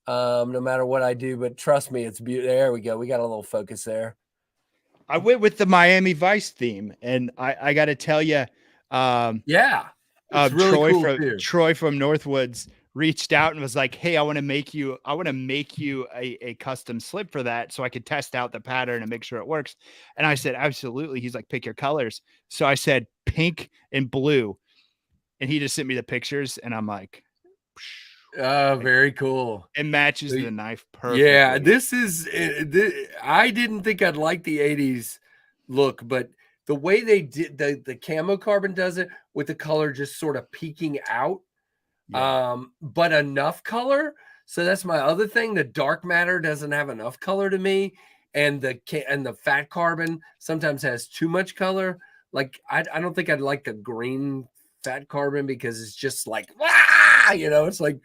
no matter what I do, but trust me, it's beautiful. There we go. We got a little focus there. I went with the Miami Vice theme, and I got to tell you, yeah, it's really cool Troy from Northwoods reached out and was like, hey, I want to make you a custom slip for that so I could test out the pattern and make sure it works. And I said, absolutely. He's like, pick your colors. So I said pink and blue. And he just sent me the pictures, and I'm like, oh, very cool. It matches the knife perfectly. Yeah, this is I didn't think I'd like the 80s look, but the way they did the camo carbon does it with the color just sort of peeking out. Yeah. But enough color. So that's my other thing. The dark matter doesn't have enough color to me, and the fat carbon sometimes has too much color. Like I don't think I'd like the green fat carbon because it's just like it's like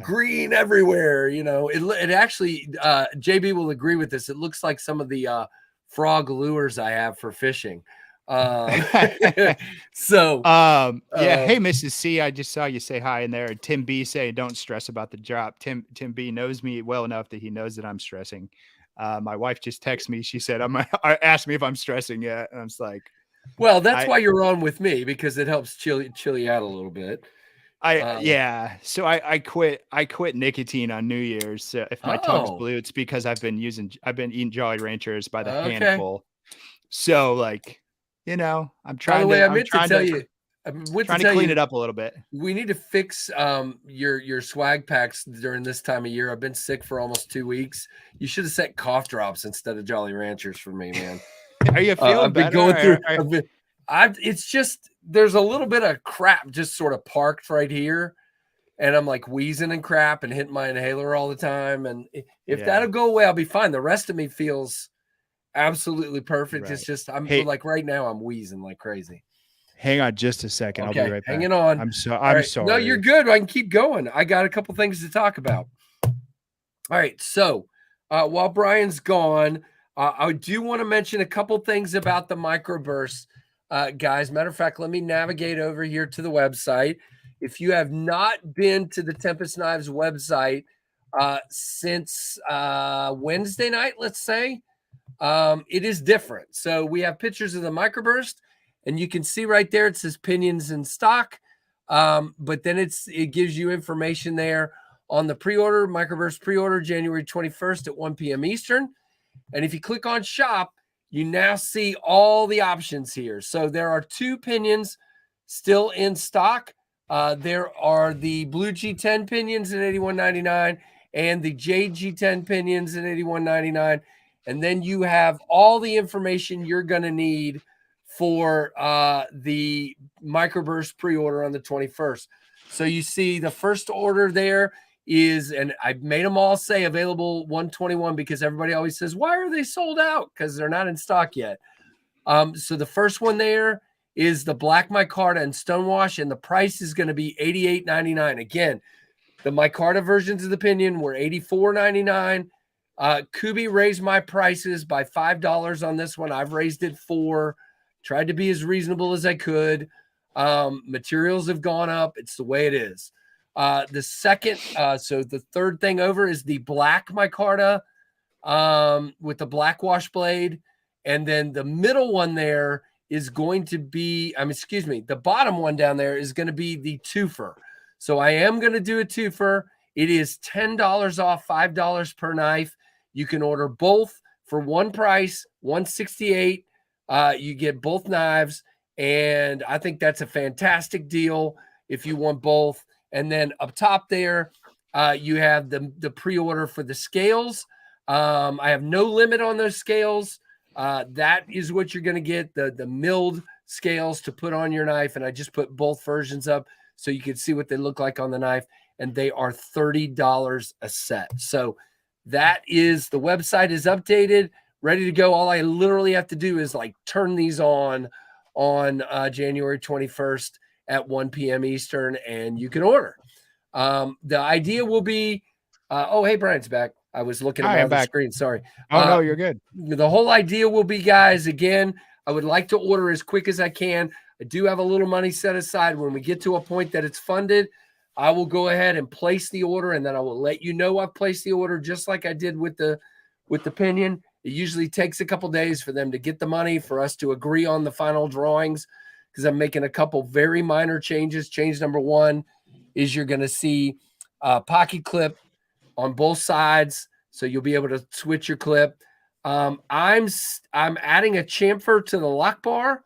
green everywhere. It actually JB will agree with this. It looks like some of the frog lures I have for fishing. Hey Mrs. C, I just saw you say hi in there. Tim B say don't stress about the drop. Tim B knows me well enough that he knows that I'm stressing. My wife just texted me. She said asked me if I'm stressing yet, and I was like, well, that's why you're on with me, because it helps chill you out a little bit. So I quit nicotine on New Year's. So if my tongue's blue, it's because I've been eating Jolly Ranchers by the handful. So like, I'm trying. By the way, I meant to tell you, I'm trying to clean it up a little bit. We need to fix your swag packs during this time of year. I've been sick for almost 2 weeks. You should have sent cough drops instead of Jolly Ranchers for me, man. Are you feeling I've been better? Going through. It's just there's a little bit of crap just sort of parked right here, and I'm like wheezing and crap and hitting my inhaler all the time. And if that'll go away, I'll be fine. The rest of me feels absolutely perfect. Right. It's just like right now I'm wheezing like crazy. Hang on just a second. Okay, I'll be right back. hanging on. I'm Right. sorry. No, you're good. I can keep going. I got a couple things to talk about. All right. So while Brian's gone, I do want to mention a couple things about the microburst, guys. Matter of fact, let me navigate over here to the website. If you have not been to the Tempest Knives website since Wednesday night, let's say, it is different. So we have pictures of the microburst, and you can see right there it says pinions in stock. But then it gives you information there on the pre-order, microburst pre-order, January 21st at 1 p.m. Eastern. And if you click on shop, you now see all the options here. So there are 2 pinions still in stock. There are the blue G10 pinions at $81.99 and the jade G10 pinions at $81.99. And then you have all the information you're going to need for the microburst pre-order on the 21st. So you see the first order there is, and I made them all say available 121 because everybody always says, why are they sold out? Because they're not in stock yet. So the first one there is the black micarta and stonewash, and the price is going to be $88.99. Again, the micarta versions of the pinion were $84.99. Kubi raised my prices by $5 on this one. I've raised it $4. Tried to be as reasonable as I could. Materials have gone up. It's the way it is. The second, so the third thing over is the black micarta with the black wash blade. And then the middle one there is going to be, the bottom one down there is going to be the twofer. So I am going to do a twofer. It is $10 off, $5 per knife. You can order both for one price, $168. You get both knives, and I think that's a fantastic deal if you want both. And then up top there, you have the pre-order for the scales. I have no limit on those scales. That is what you're going to get, the milled scales to put on your knife. And I just put both versions up so you can see what they look like on the knife. And they are $30 a set. So that is, the website is updated, ready to go. All I literally have to do is like turn these on January 21st at 1 p.m. Eastern, and you can order. The idea will be, oh, hey, Brian's back. I was looking at my other screen. Sorry. Oh, no, you're good. The whole idea will be, guys, again, I would like to order as quick as I can. I do have a little money set aside. When we get to a point that it's funded, I will go ahead and place the order, and then I will let you know I've placed the order, just like I did with the pinion. It usually takes a couple days for them to get the money, for us to agree on the final drawings, because I'm making a couple very minor changes. Change number 1 is you're going to see a pocket clip on both sides, so you'll be able to switch your clip. I'm adding a chamfer to the lock bar,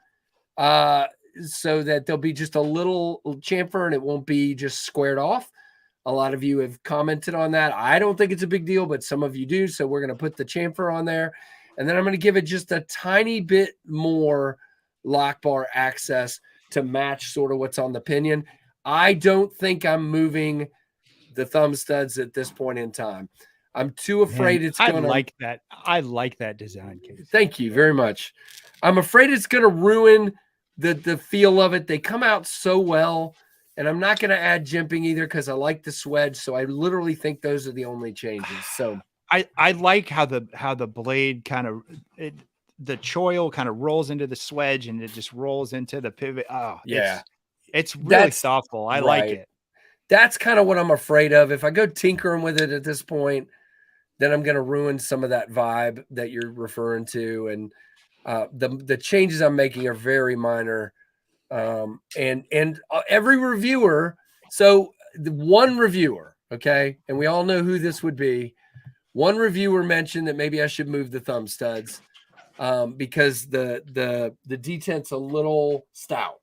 so that there'll be just a little chamfer and it won't be just squared off. A lot of you have commented on that. I don't think it's a big deal, but some of you do. So we're going to put the chamfer on there, and then I'm going to give it just a tiny bit more lock bar access to match sort of what's on the pinion. I don't think I'm moving the thumb studs at this point in time. I'm too afraid it's going to like that. I like that design, Case. Thank you very much. I'm afraid it's going to ruin the feel of it. They come out so well, and I'm not going to add jimping either because I like the swedge. So I literally think those are the only changes. So I like how the blade kind of the choil kind of rolls into the swedge and it just rolls into the pivot. Oh yeah, it's really thoughtful. I like it. That's kind of what I'm afraid of. If I go tinkering with it at this point, then I'm going to ruin some of that vibe that you're referring to. And the changes I'm making are very minor. And every reviewer, so the one reviewer, okay, and we all know who this would be. One reviewer mentioned that maybe I should move the thumb studs because the detent's a little stout.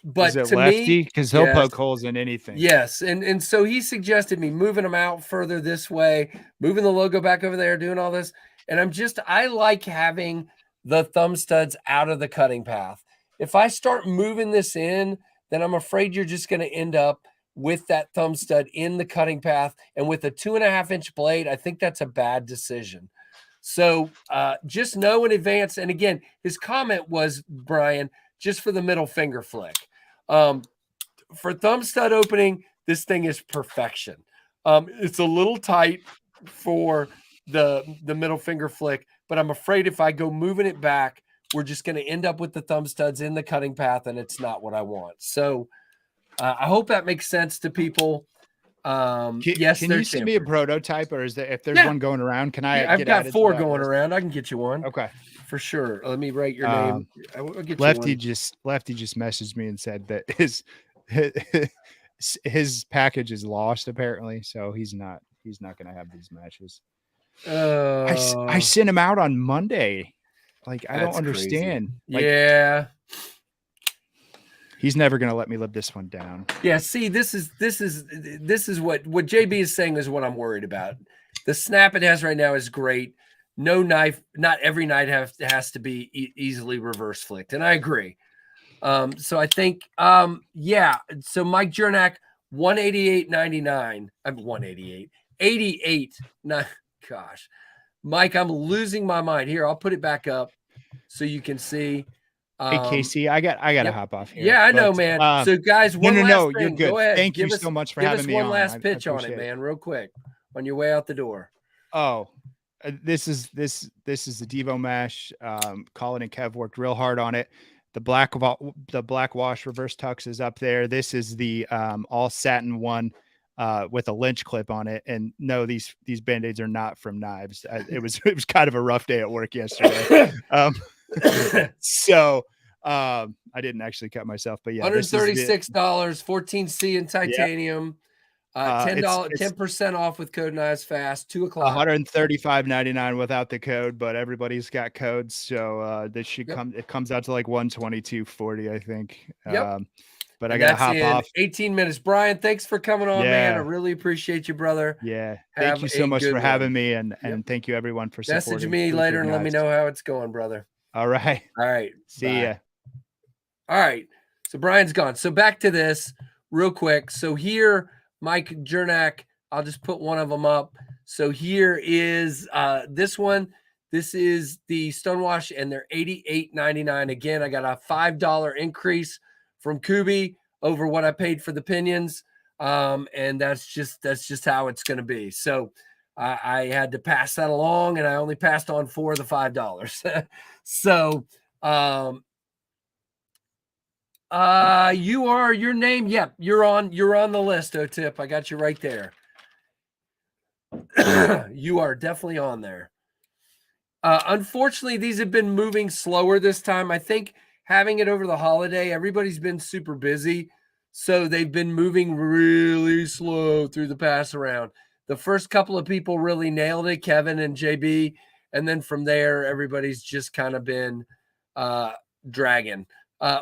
But is it to lefty? Because he'll yes, poke holes in anything. Yes, and so he suggested me moving them out further this way, moving the logo back over there, doing all this. And I like having the thumb studs out of the cutting path. If I start moving this in, then I'm afraid you're just going to end up with that thumb stud in the cutting path. And with a 2.5-inch blade, I think that's a bad decision. So just know in advance. And again, his comment was, Brian, just for the middle finger flick. For thumb stud opening, this thing is perfection. It's a little tight for the middle finger flick, but I'm afraid if I go moving it back, we're just going to end up with the thumb studs in the cutting path, and it's not what I want. So I hope that makes sense to people. Yes, can you send me a prototype, or is there, if there's one going around, can I? I've got 4 going around. I can get you one. Okay, for sure. Let me write your name. I'll get Lefty you just messaged me and said that his package is lost apparently, so he's not going to have these matches. I sent him out on Monday. Like, I don't understand. Like, yeah. He's never going to let me live this one down. Yeah, see, this is what JB is saying is what I'm worried about. The snap it has right now is great. No knife, not every knife has to be easily reverse flicked, and I agree. So I think, yeah. So Mike Jernak, 188.99. I'm 188, 88. Gosh, Mike, I'm losing my mind here. I'll put it back up so you can see. Hey Casey, I got to hop off here. Yeah, I know, man. So guys, one last thing. You're good. Go ahead. Thank you so much for having me on. Give us one last pitch on it, man, real quick, on your way out the door. Oh, this is the Devo mash. Colin and Kev worked real hard on it. The black wash reverse tux is up there. This is the all satin one with a lynch clip on it. And no, these Band-Aids are not from knives. It was kind of a rough day at work yesterday. So I didn't actually cut myself, but yeah, $136, 14C in titanium. $10, 10% off with code Knives Fast. 2 o'clock. $135.99 without the code, but everybody's got codes, so this should come. It comes out to like $122.40, I think. Yep. But I gotta hop off. 18 minutes. Brian, thanks for coming on, man. I really appreciate you, brother. Yeah, thank you so much for having me, and thank you everyone for supporting. Message me later and let me know how it's going, brother. All right. See ya. All right. So Brian's gone. So back to this real quick. So here, Mike Jernak, I'll just put one of them up. So here is this one. This is the Stonewash, and they're $88.99. Again, I got a $5 increase from Kubi over what I paid for the pinions. And that's just how it's going to be. So I had to pass that along, and I only passed on 4 of the $5. So your name. Yep. You're on the list. O-Tip. I got you right there. You are definitely on there. Unfortunately, these have been moving slower this time. I think having it over the holiday, everybody's been super busy. So they've been moving really slow through the pass around. The first couple of people really nailed it, Kevin and JB. And then from there, everybody's just kind of been dragging,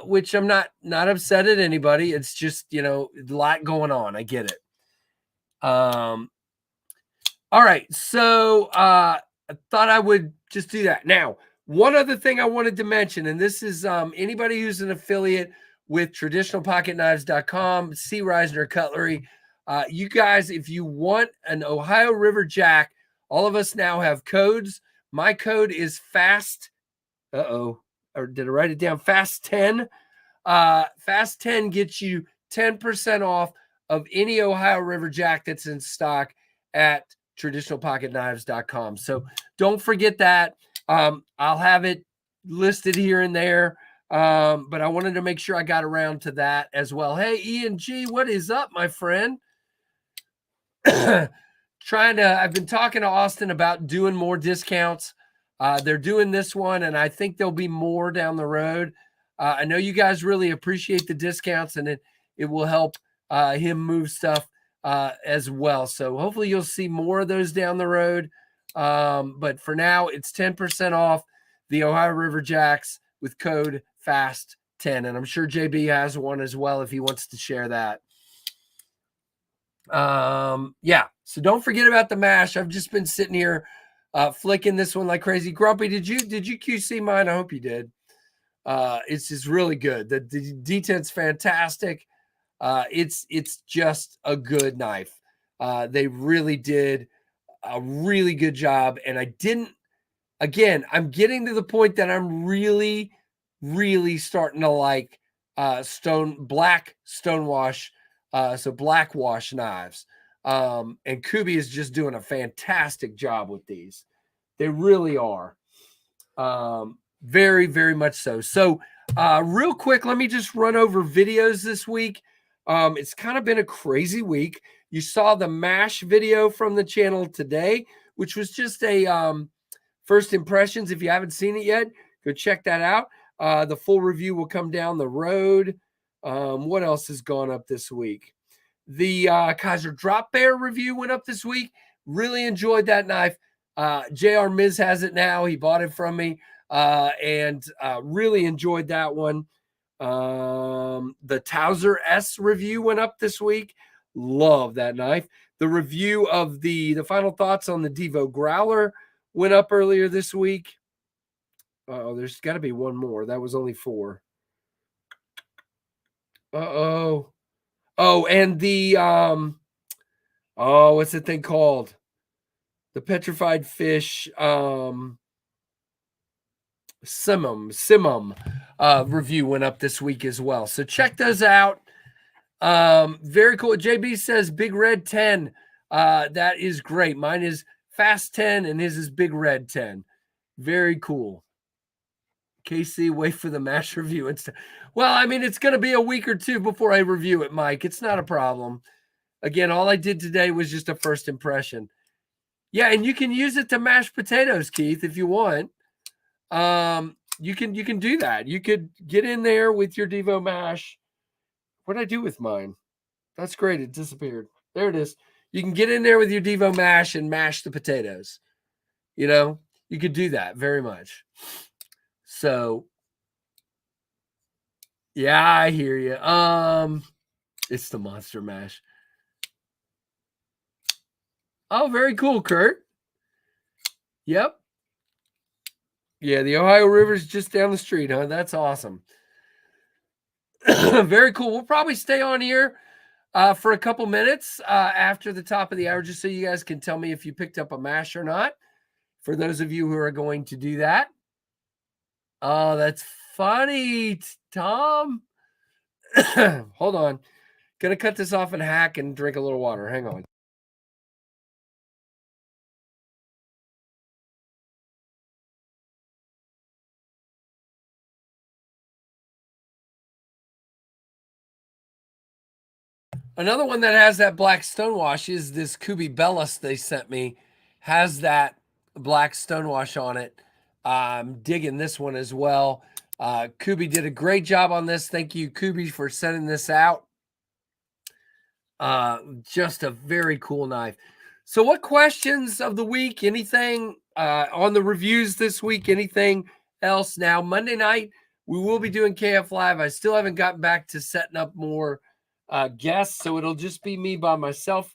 which I'm not upset at anybody. It's just, a lot going on. I get it. All right. So I thought I would just do that. Now, one other thing I wanted to mention, and this is anybody who's an affiliate with traditionalpocketknives.com, C. Reisner Cutlery. You guys, if you want an Ohio River Jack, all of us now have codes. My code is FAST. Or did I write it down? FAST10. FAST10 gets you 10% off of any Ohio River Jack that's in stock at traditionalpocketknives.com. So don't forget that. I'll have it listed here and there. But I wanted to make sure I got around to that as well. Hey, Ian G, what is up, my friend? I've been talking to Austin about doing more discounts. They're doing this one, and I think there'll be more down the road. I know you guys really appreciate the discounts, and it will help him move stuff as well. So hopefully you'll see more of those down the road. But for now, it's 10% off the Ohio River Jacks with code FAST10. And I'm sure JB has one as well if he wants to share that. Yeah. So don't forget about the mash. I've just been sitting here flicking this one like crazy. Grumpy, did you QC mine? I hope you did. It's just really good. The detent's fantastic. It's just a good knife. They really did a really good job. And I'm getting to the point that I'm really really starting to like black stonewash, so black wash knives. And Kubi is just doing a fantastic job with these. They really are. Very, very much so. So real quick, let me just run over videos this week. It's kind of been a crazy week. You saw the MASH video from the channel today, which was just a first impressions. If you haven't seen it yet, go check that out. The full review will come down the road. What else has gone up this week? The Kaiser Drop Bear review went up this week. Really enjoyed that knife. JR Miz has it now. He bought it from me and really enjoyed that one. The Towser S review went up this week. Love that knife. The review of the final thoughts on the Devo Growler went up earlier this week. Oh, there's got to be one more. That was only 4. Oh, and the what's the thing called? The petrified fish Simum review went up this week as well. So check those out. Very cool. JB says Big Red 10. That is great. Mine is Fast 10 and his is Big Red 10. Very cool. KC, wait for the MASH review and stuff. Well, I mean, it's going to be a week or two before I review it, Mike. It's not a problem. Again, all I did today was just a first impression. Yeah, and you can use it to mash potatoes, Keith, if you want. You can do that. You could get in there with your Devo mash. What did I do with mine? That's great. It disappeared. There it is. You can get in there with your Devo mash and mash the potatoes. You know, you could do that very much. So, yeah, I hear you. It's the monster mash. Oh, very cool, Kurt. Yep. Yeah, the Ohio River's just down the street, huh? That's awesome. Very cool. We'll probably stay on here for a couple minutes after the top of the hour, just so you guys can tell me if you picked up a mash or not. For those of you who are going to do that. Oh, that's funny, Tom. Hold on. Gonna cut this off and hack and drink a little water. Hang on. Another one that has that black stonewash is this Kubi Bellis they sent me. Has that black stonewash on it. I'm digging this one as well. Kubi did a great job on this. Thank you, Kubi, for sending this out. Just a very cool knife. So what questions of the week? Anything on the reviews this week? Anything else? Now, Monday night, we will be doing KF Live. I still haven't gotten back to setting up more guests, so it'll just be me by myself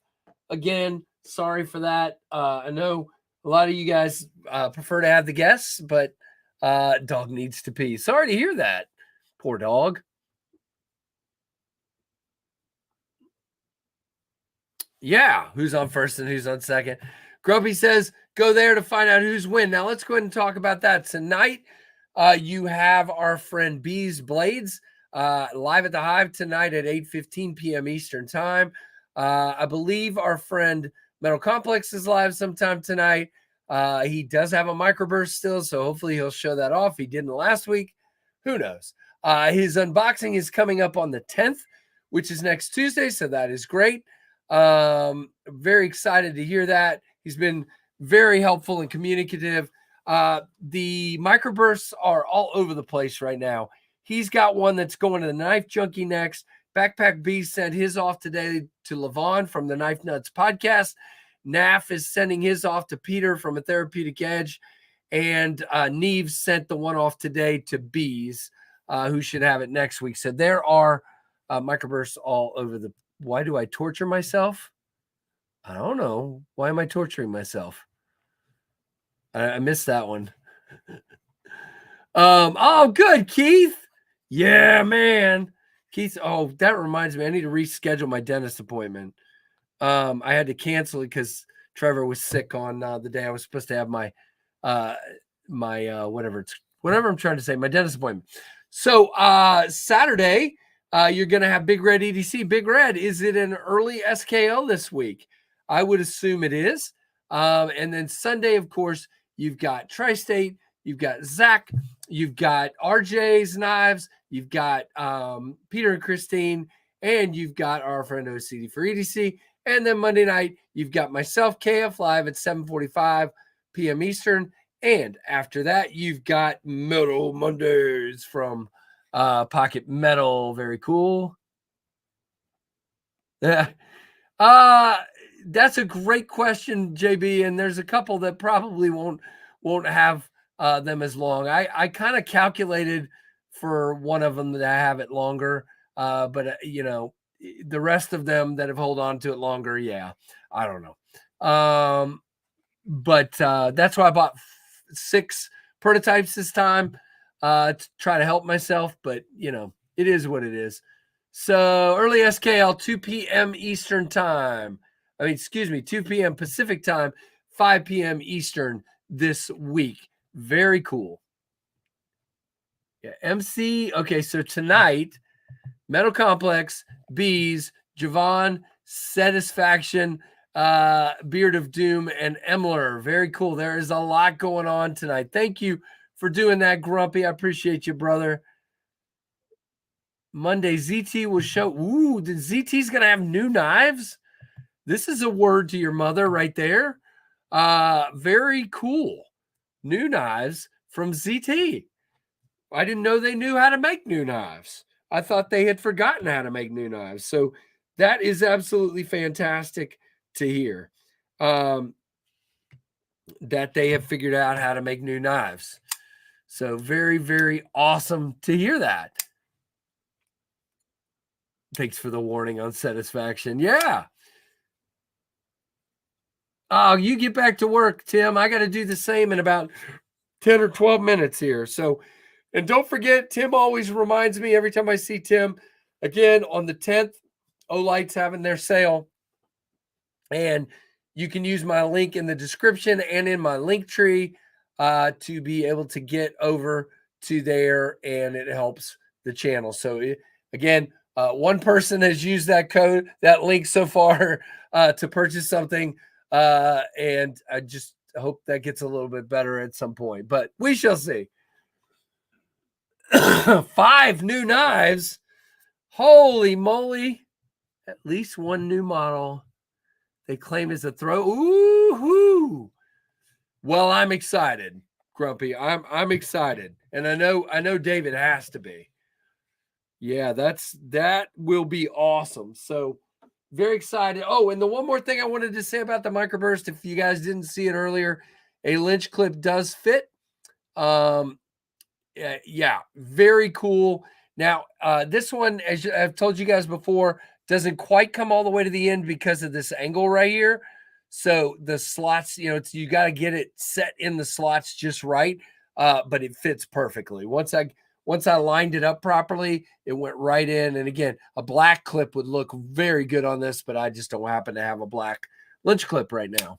again. Sorry for that. I know a lot of you guys prefer to have the guests, but dog needs to pee. Sorry to hear that. Poor dog. Yeah, who's on first and who's on second? Grumpy says, go there to find out who's win. Now, let's go ahead and talk about that. Tonight, you have our friend Bees Blades live at the Hive tonight at 8:15 p.m. Eastern Time. I believe our friend Metal Complex is live sometime tonight. He does have a microburst still, so hopefully he'll show that off. He didn't last week. Who knows? His unboxing is coming up on the 10th, which is next Tuesday, so that is great. Very excited to hear that. He's been very helpful and communicative. The microbursts are all over the place right now. He's got one that's going to the Knife Junkie next. Backpack B sent his off today to Levon from the Knife Nuts podcast. Naf is sending his off to Peter from A Therapeutic Edge. And Neves sent the one off today to Bees, who should have it next week. So there are microbursts all over the. Why do I torture myself? I don't know. Why am I torturing myself? I missed that one. Oh, good, Keith. Yeah, man. Keith, oh, that reminds me. I need to reschedule my dentist appointment. I had to cancel it because Trevor was sick on the day I was supposed to have my whatever I'm trying to say, my dentist appointment. So Saturday, you're going to have Big Red EDC. Big Red, is it an early SKL this week? I would assume it is. And then Sunday, of course, you've got Tri-State, you've got Zach, you've got RJ's Knives, you've got Peter and Christine, and you've got our friend OCD for EDC. And then Monday night, you've got myself, KF Live at 7:45 p.m. Eastern. And after that, you've got Metal Mondays from Pocket Metal. Very cool. Yeah. That's a great question, JB. And there's a couple that probably won't have them as long. I kind of calculated for one of them that I have it longer. But the rest of them that have hold on to it longer, yeah, I don't know. But that's why I bought 6 prototypes this time to try to help myself. But, it is what it is. So early SKL, 2 p.m. Eastern time. 2 p.m. Pacific time, 5 p.m. Eastern this week. Very cool. Yeah, MC. Okay, so tonight, Metal Complex, Bees, Javon, Satisfaction, Beard of Doom, and Emler. Very cool. There is a lot going on tonight. Thank you for doing that, Grumpy. I appreciate you, brother. Monday, ZT will show. Ooh, the ZT's going to have new knives. This is a word to your mother right there. Very cool. New knives from ZT. I didn't know they knew how to make new knives. I thought they had forgotten how to make new knives. So that is absolutely fantastic to hear. That they have figured out how to make new knives. So very, very awesome to hear that. Thanks for the warning on Satisfaction. Yeah. Oh, you get back to work, Tim. I got to do the same in about 10 or 12 minutes here. So, and don't forget, Tim always reminds me every time I see Tim, again, on the 10th, Olight's having their sale. And you can use my link in the description and in my link tree to be able to get over to there, and it helps the channel. So again, one person has used that code, that link so far to purchase something. And I just hope that gets a little bit better at some point, but we shall see. 5 new knives. Holy moly. At least one new model. They claim is a throw. Ooh-hoo. Well, I'm excited, Grumpy. I'm excited. And I know David has to be. Yeah, that will be awesome. So very excited. Oh, and the one more thing I wanted to say about the microburst, if you guys didn't see it earlier, a Lynch clip does fit. Yeah, very cool. Now, this one, as I've told you guys before, doesn't quite come all the way to the end because of this angle right here. So the slots, you got to get it set in the slots just right, but it fits perfectly. Once I lined it up properly, it went right in. And again, a black clip would look very good on this, but I just don't happen to have a black Lynch clip right now.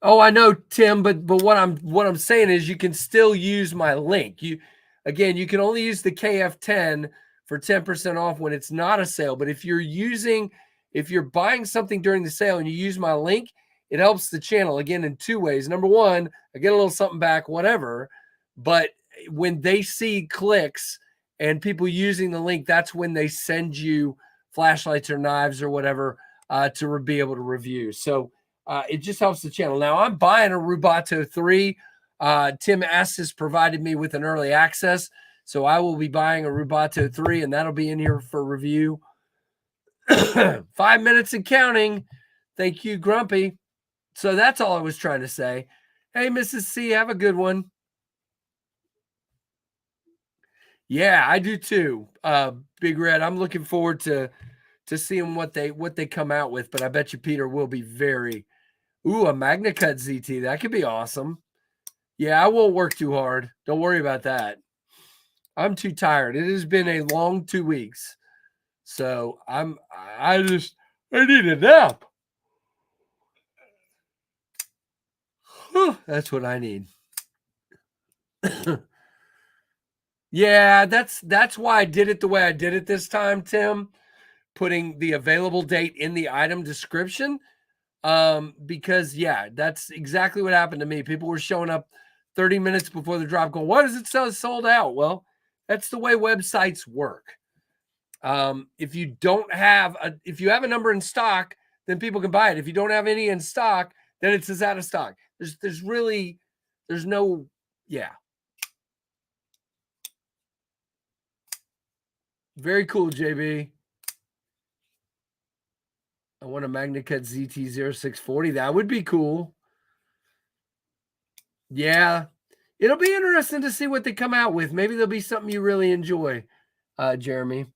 Oh, I know, Tim, but what I'm saying is you can still use my link. You can only use the KF10 for 10% off when it's not a sale. But if you're buying something during the sale and you use my link, it helps the channel again in 2 ways. Number one, I get a little something back, whatever. But when they see clicks and people using the link, that's when they send you flashlights or knives or whatever to be able to review. So it just helps the channel. Now, I'm buying a Rubato 3. Tim Assis provided me with an early access, so I will be buying a Rubato 3, and that'll be in here for review. 5 minutes and counting. Thank you, Grumpy. So that's all I was trying to say. Hey, Mrs. C, have a good one. Yeah, I do too. Big Red, I'm looking forward to seeing what they come out with, but I bet you Peter will be very... Ooh, a Magna Cut ZT. That could be awesome. Yeah, I won't work too hard. Don't worry about that. I'm too tired. It has been a long 2 weeks. So I need a nap. That's what I need. Yeah, that's why I did it the way I did it this time, Tim, putting the available date in the item description. Because yeah, that's exactly what happened to me. People were showing up 30 minutes before the drop going, why does it say sold out? Well, that's the way websites work. If you if you have a number in stock, then people can buy it. If you don't have any in stock, then it says out of stock. There's no, yeah. Very cool, JB. I want a MagnaCut ZT0640. That would be cool. Yeah. It'll be interesting to see what they come out with. Maybe there'll be something you really enjoy, Jeremy.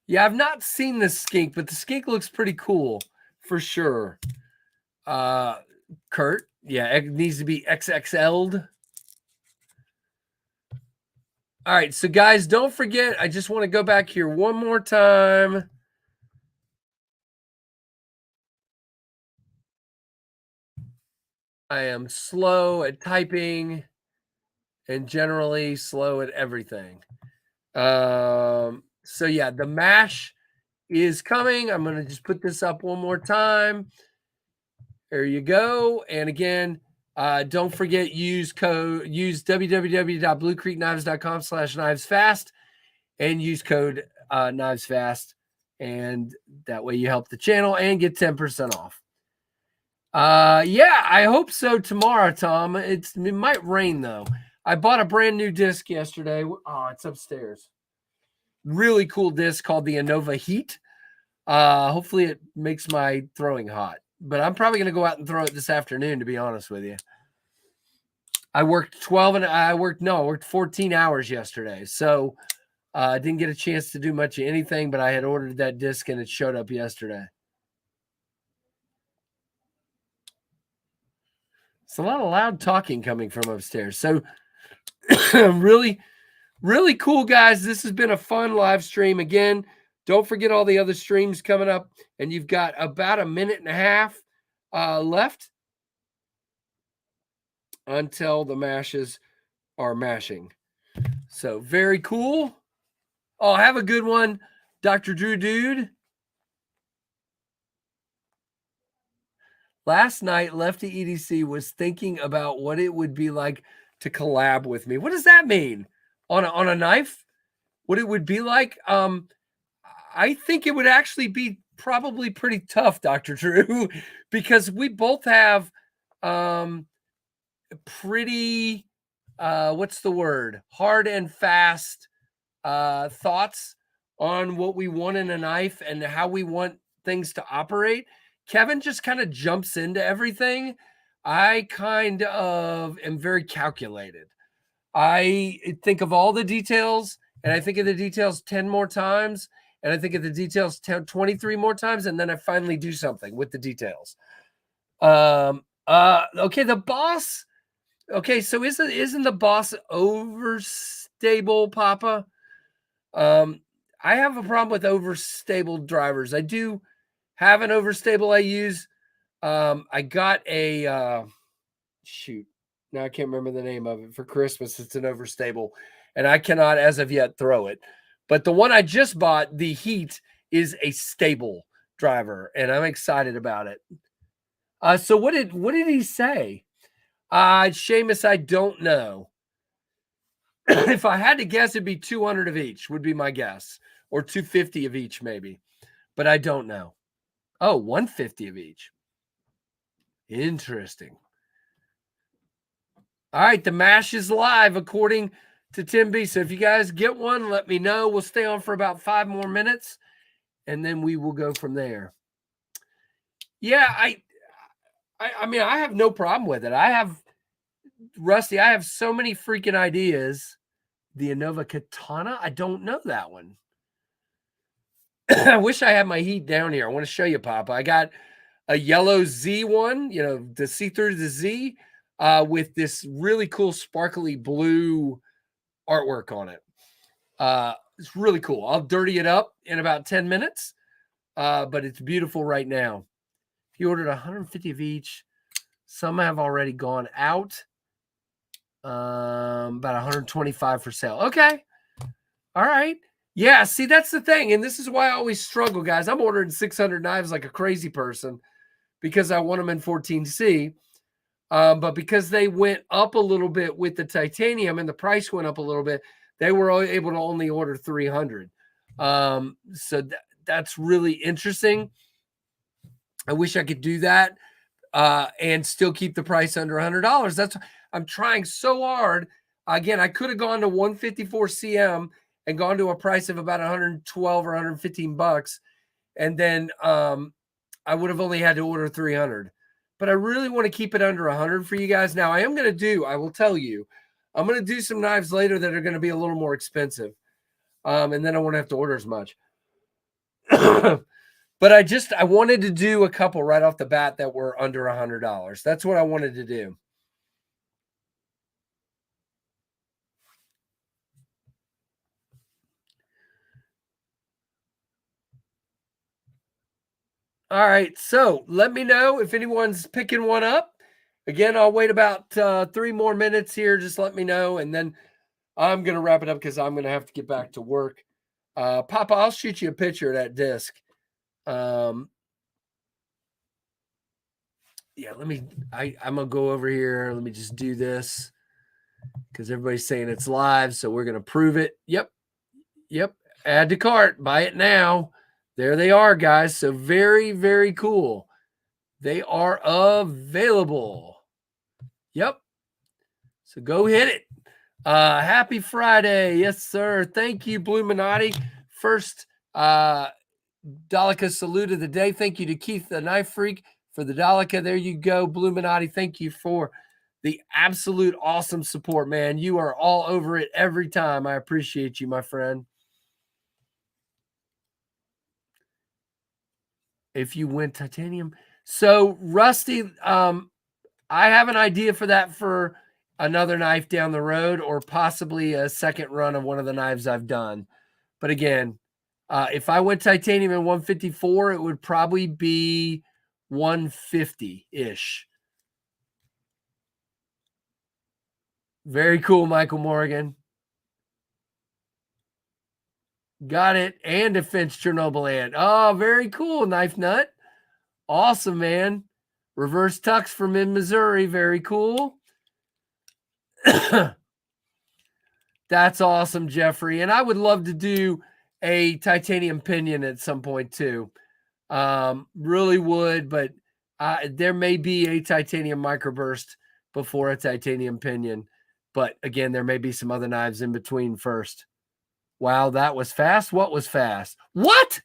Yeah, I've not seen the skink, but the skink looks pretty cool for sure. Kurt, yeah, it needs to be XXL'd. All right, so guys, don't forget, I just want to go back here one more time. I am slow at typing and generally slow at everything. So yeah, the mash is coming. I'm going to just put this up one more time. There you go. And again, don't forget, use www.bluecreekknives.com/knivesfast and use code knivesfast. And that way you help the channel and get 10% off. Yeah, I hope so tomorrow, Tom. It might rain though. I bought a brand new disc yesterday. Oh, it's upstairs. Really cool disc called the Innova Heat. Hopefully it makes my throwing hot, but I'm probably going to go out and throw it this afternoon, to be honest with you. I worked 14 hours yesterday. So I didn't get a chance to do much of anything, but I had ordered that disc and it showed up yesterday. It's a lot of loud talking coming from upstairs. So really, really cool, guys. This has been a fun live stream. Again, don't forget all the other streams coming up, and you've got about a minute and a half left until the mashes are mashing. So very cool. Oh, have a good one, Dr. Drew Dude. Last night, Lefty EDC was thinking about what it would be like to collab with me. What does that mean? On a knife? What it would be like? I think it would actually be probably pretty tough, Dr. Drew, because we both have pretty what's the word? Hard and fast thoughts on what we want in a knife and how we want things to operate. Kevin just kind of jumps into everything. I kind of am very calculated. I think of all the details, and I think of the details 10 more times, and I think of the details 23 more times, and then I finally do something with the details. Okay, the boss. Okay, so isn't the boss overstable, Papa? I have a problem with overstable drivers. I do have an overstable I use. I got a shoot. Now I can't remember the name of it. For Christmas, it's an overstable, and I cannot, as of yet, throw it. But the one I just bought, the Heat, is a stable driver, and I'm excited about it. So what did he say? Seamus, I don't know. If I had to guess, it'd be 200 of each would be my guess, or 250 of each maybe, but I don't know. Oh, 150 of each. Interesting. All right, the mash is live according to Tim B. So if you guys get one, let me know. We'll stay on for about 5 more minutes, and then we will go from there. Yeah, I mean, I have no problem with it. I have so many freaking ideas. The Innova Katana, I don't know that one. I wish I had my Heat down here. I want to show you, Papa. I got a yellow Z one, to see through the Z, with this really cool sparkly blue artwork on it. It's really cool. I'll dirty it up in about 10 minutes, but it's beautiful right now. He ordered 150 of each. Some have already gone out. About 125 for sale. Okay. All right. Yeah, see, that's the thing. And this is why I always struggle, guys. I'm ordering 600 knives like a crazy person because I want them in 14C. But because they went up a little bit with the titanium and the price went up a little bit, they were able to only order 300. So that's really interesting. I wish I could do that and still keep the price under $100. That's I'm trying so hard. Again, I could have gone to 154 CM and gone to a price of about 112 or 115 bucks, and then I would have only had to order 300. But I really want to keep it under 100 for you guys. Now, I will tell you, I'm going to do some knives later that are going to be a little more expensive. And then I won't have to order as much. But I wanted to do a couple right off the bat that were under $100. That's what I wanted to do. All right, so let me know if anyone's picking one up. Again, I'll wait about 3 more minutes here. Just let me know, and then I'm going to wrap it up because I'm going to have to get back to work. Papa, I'll shoot you a picture of that disc. Yeah, I'm going to go over here. Let me just do this because everybody's saying it's live, so we're going to prove it. Yep. Add to cart. Buy it now. There they are, guys. So very, very cool. They are available. Yep. So go hit it. Happy Friday. Yes, sir. Thank you, Bluminati. First Daleka salute of the day. Thank you to Keith the Knife Freak for the Daleka. There you go, Bluminati. Thank you for the absolute awesome support, man. You are all over it every time. I appreciate you, my friend. If you win titanium. So, Rusty, I have an idea for that for another knife down the road, or possibly a second run of one of the knives I've done. But again, if I went titanium in 154, it would probably be 150-ish. Very cool, Michael Morgan. Got it. And a Finch Chernobyl ant. Oh, very cool, Knife Nut. Awesome, man. Reverse tux from in Missouri. Very cool. That's awesome, Jeffrey. And I would love to do a titanium pinion at some point too. Really would, but there may be a titanium microburst before a titanium pinion. But again, there may be some other knives in between first. Wow, that was fast. What was fast? What?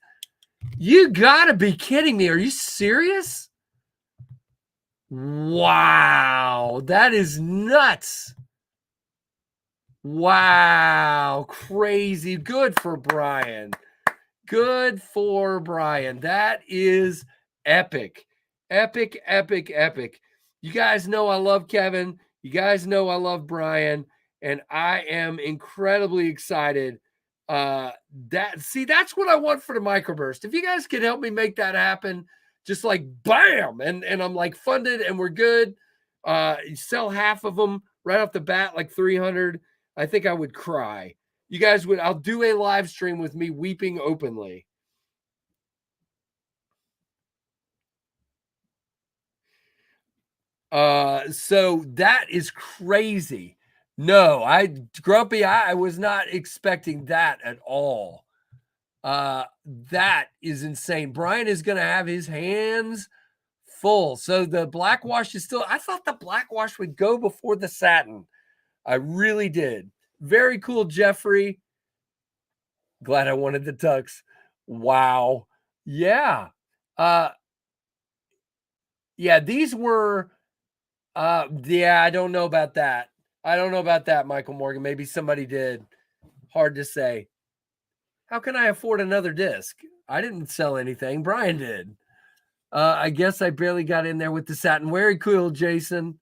You gotta be kidding me. Are you serious? Wow, that is nuts. Wow, crazy. Good for Brian. Good for Brian. That is epic. Epic, epic, epic. You guys know I love Kevin. You guys know I love Brian. And I am incredibly excited. That's what I want for the microburst. If you guys could help me make that happen, just like bam, and I'm like funded and we're good. You sell half of them right off the bat, like 300. I think I would cry. You guys would. I'll do a live stream with me weeping openly. So that is crazy. No, Grumpy, I was not expecting that at all. That is insane. Brian is going to have his hands full. So the black wash is still, I thought the black wash would go before the satin. I really did. Very cool, Jeffrey. Glad I wanted the tux. Wow. Yeah. Yeah, these were yeah, I don't know about that. I don't know about that, Michael Morgan. Maybe somebody did. Hard to say. How can I afford another disc? I didn't sell anything. Brian did. I guess I barely got in there with the satin. Very cool, Jason.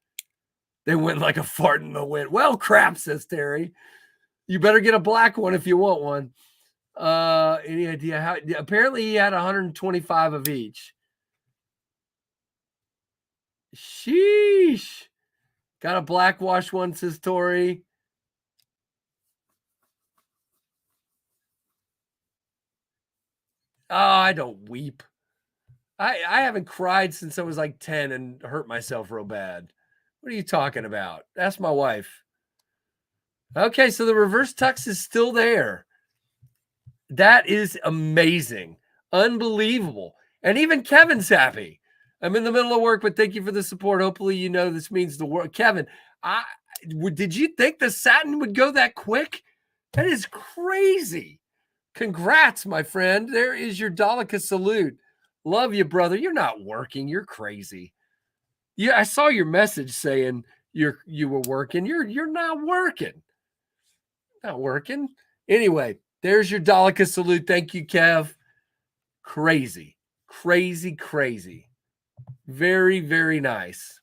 They went like a fart in the wind. Well, crap, says Terry. You better get a black one if you want one. Any idea how? Apparently, he had 125 of each. Sheesh. Got a black wash one, says Tori. Oh, I don't weep. I haven't cried since I was like 10 and hurt myself real bad. What are you talking about? That's my wife. Okay, so the reverse tux is still there. That is amazing. Unbelievable. And even Kevin's happy. I'm in the middle of work, but thank you for the support. Hopefully, you know this means the world. Kevin, did you think the satin would go that quick? That is crazy. Congrats, my friend. There is your Dalika salute. Love you, brother. You're not working. You're crazy. Yeah, I saw your message saying you were working. You're not working. Not working. Anyway, there's your Dalika salute. Thank you, Kev. Crazy. Crazy, crazy. Very, very nice.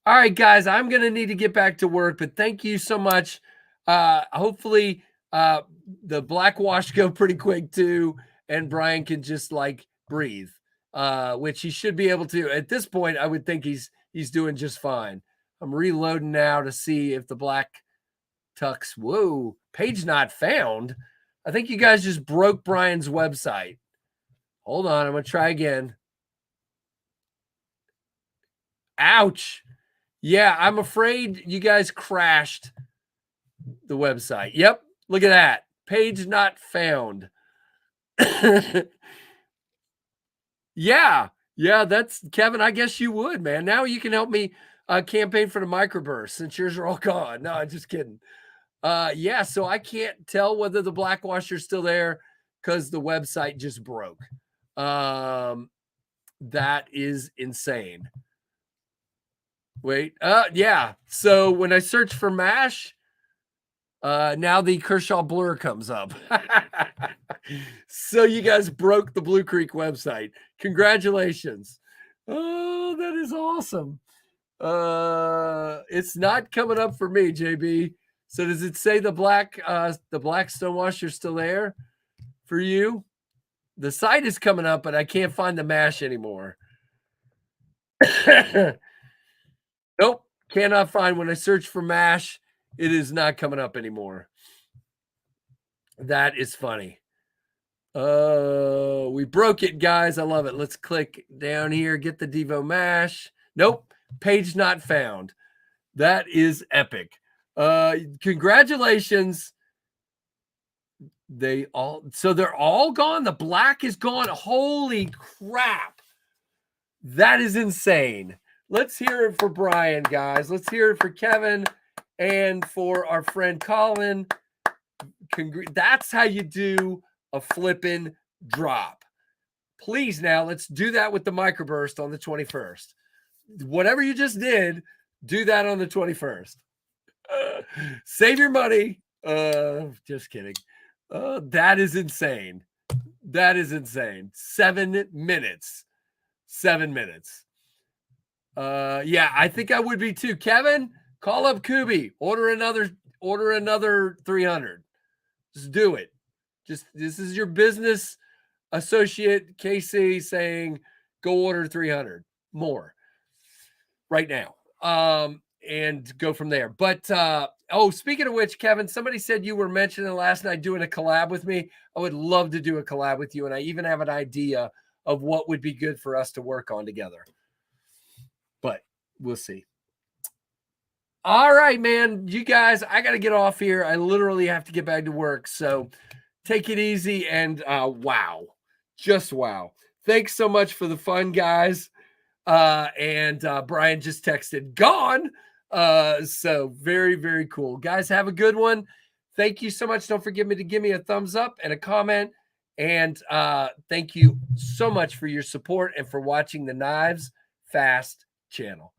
All right, guys, I'm going to need to get back to work, but thank you so much. Hopefully, the black wash go pretty quick too, and Brian can just like breathe, which he should be able to. At this point, I would think he's doing just fine. I'm reloading now to see if the black tux. Whoa, page not found. I think you guys just broke Brian's website. Hold on, I'm going to try again. Ouch. Yeah, I'm afraid you guys crashed the website. Yep, look at that. Page not found. Yeah, that's Kevin. I guess you would, man. Now you can help me campaign for the microburst since yours are all gone. No, I'm just kidding. Yeah, so I can't tell whether the black washer's still there because the website just broke. That is insane. Wait, yeah. So when I search for MASH, now the Kershaw blur comes up. So you guys broke the Blue Creek website. Congratulations. Oh, that is awesome. It's not coming up for me, JB. So does it say the black stonewasher still there for you? The site is coming up, but I can't find the MASH anymore. Nope, cannot find. When I search for MASH, it is not coming up anymore. That is funny. We broke it, guys. I love it. Let's click down here, get the Devo MASH. Nope, page not found. That is epic. Congratulations. They're all gone. The black is gone. Holy crap. That is insane. Let's hear it for Brian, guys. Let's hear it for Kevin and for our friend Colin. That's how you do a flipping drop. Please now, let's do that with the microburst on the 21st. Whatever you just did, do that on the 21st. Save your money. Just kidding. That is insane. That is insane. 7 minutes. 7 minutes. Yeah, I think I would be too. Kevin, call up Kubi. Order another 300. Just do it. This is your business associate KC saying go order 300 more right now. And go from there. But speaking of which, Kevin, somebody said you were mentioning last night doing a collab with me. I would love to do a collab with you, and I even have an idea of what would be good for us to work on together. But we'll see. All right, man. You guys, I got to get off here. I literally have to get back to work. So take it easy. And wow. Just wow. Thanks so much for the fun, guys. And Brian just texted, gone. So very, very cool. Guys, have a good one. Thank you so much. Don't forget to give me a thumbs up and a comment. And thank you so much for your support and for watching the Knives Fast channel.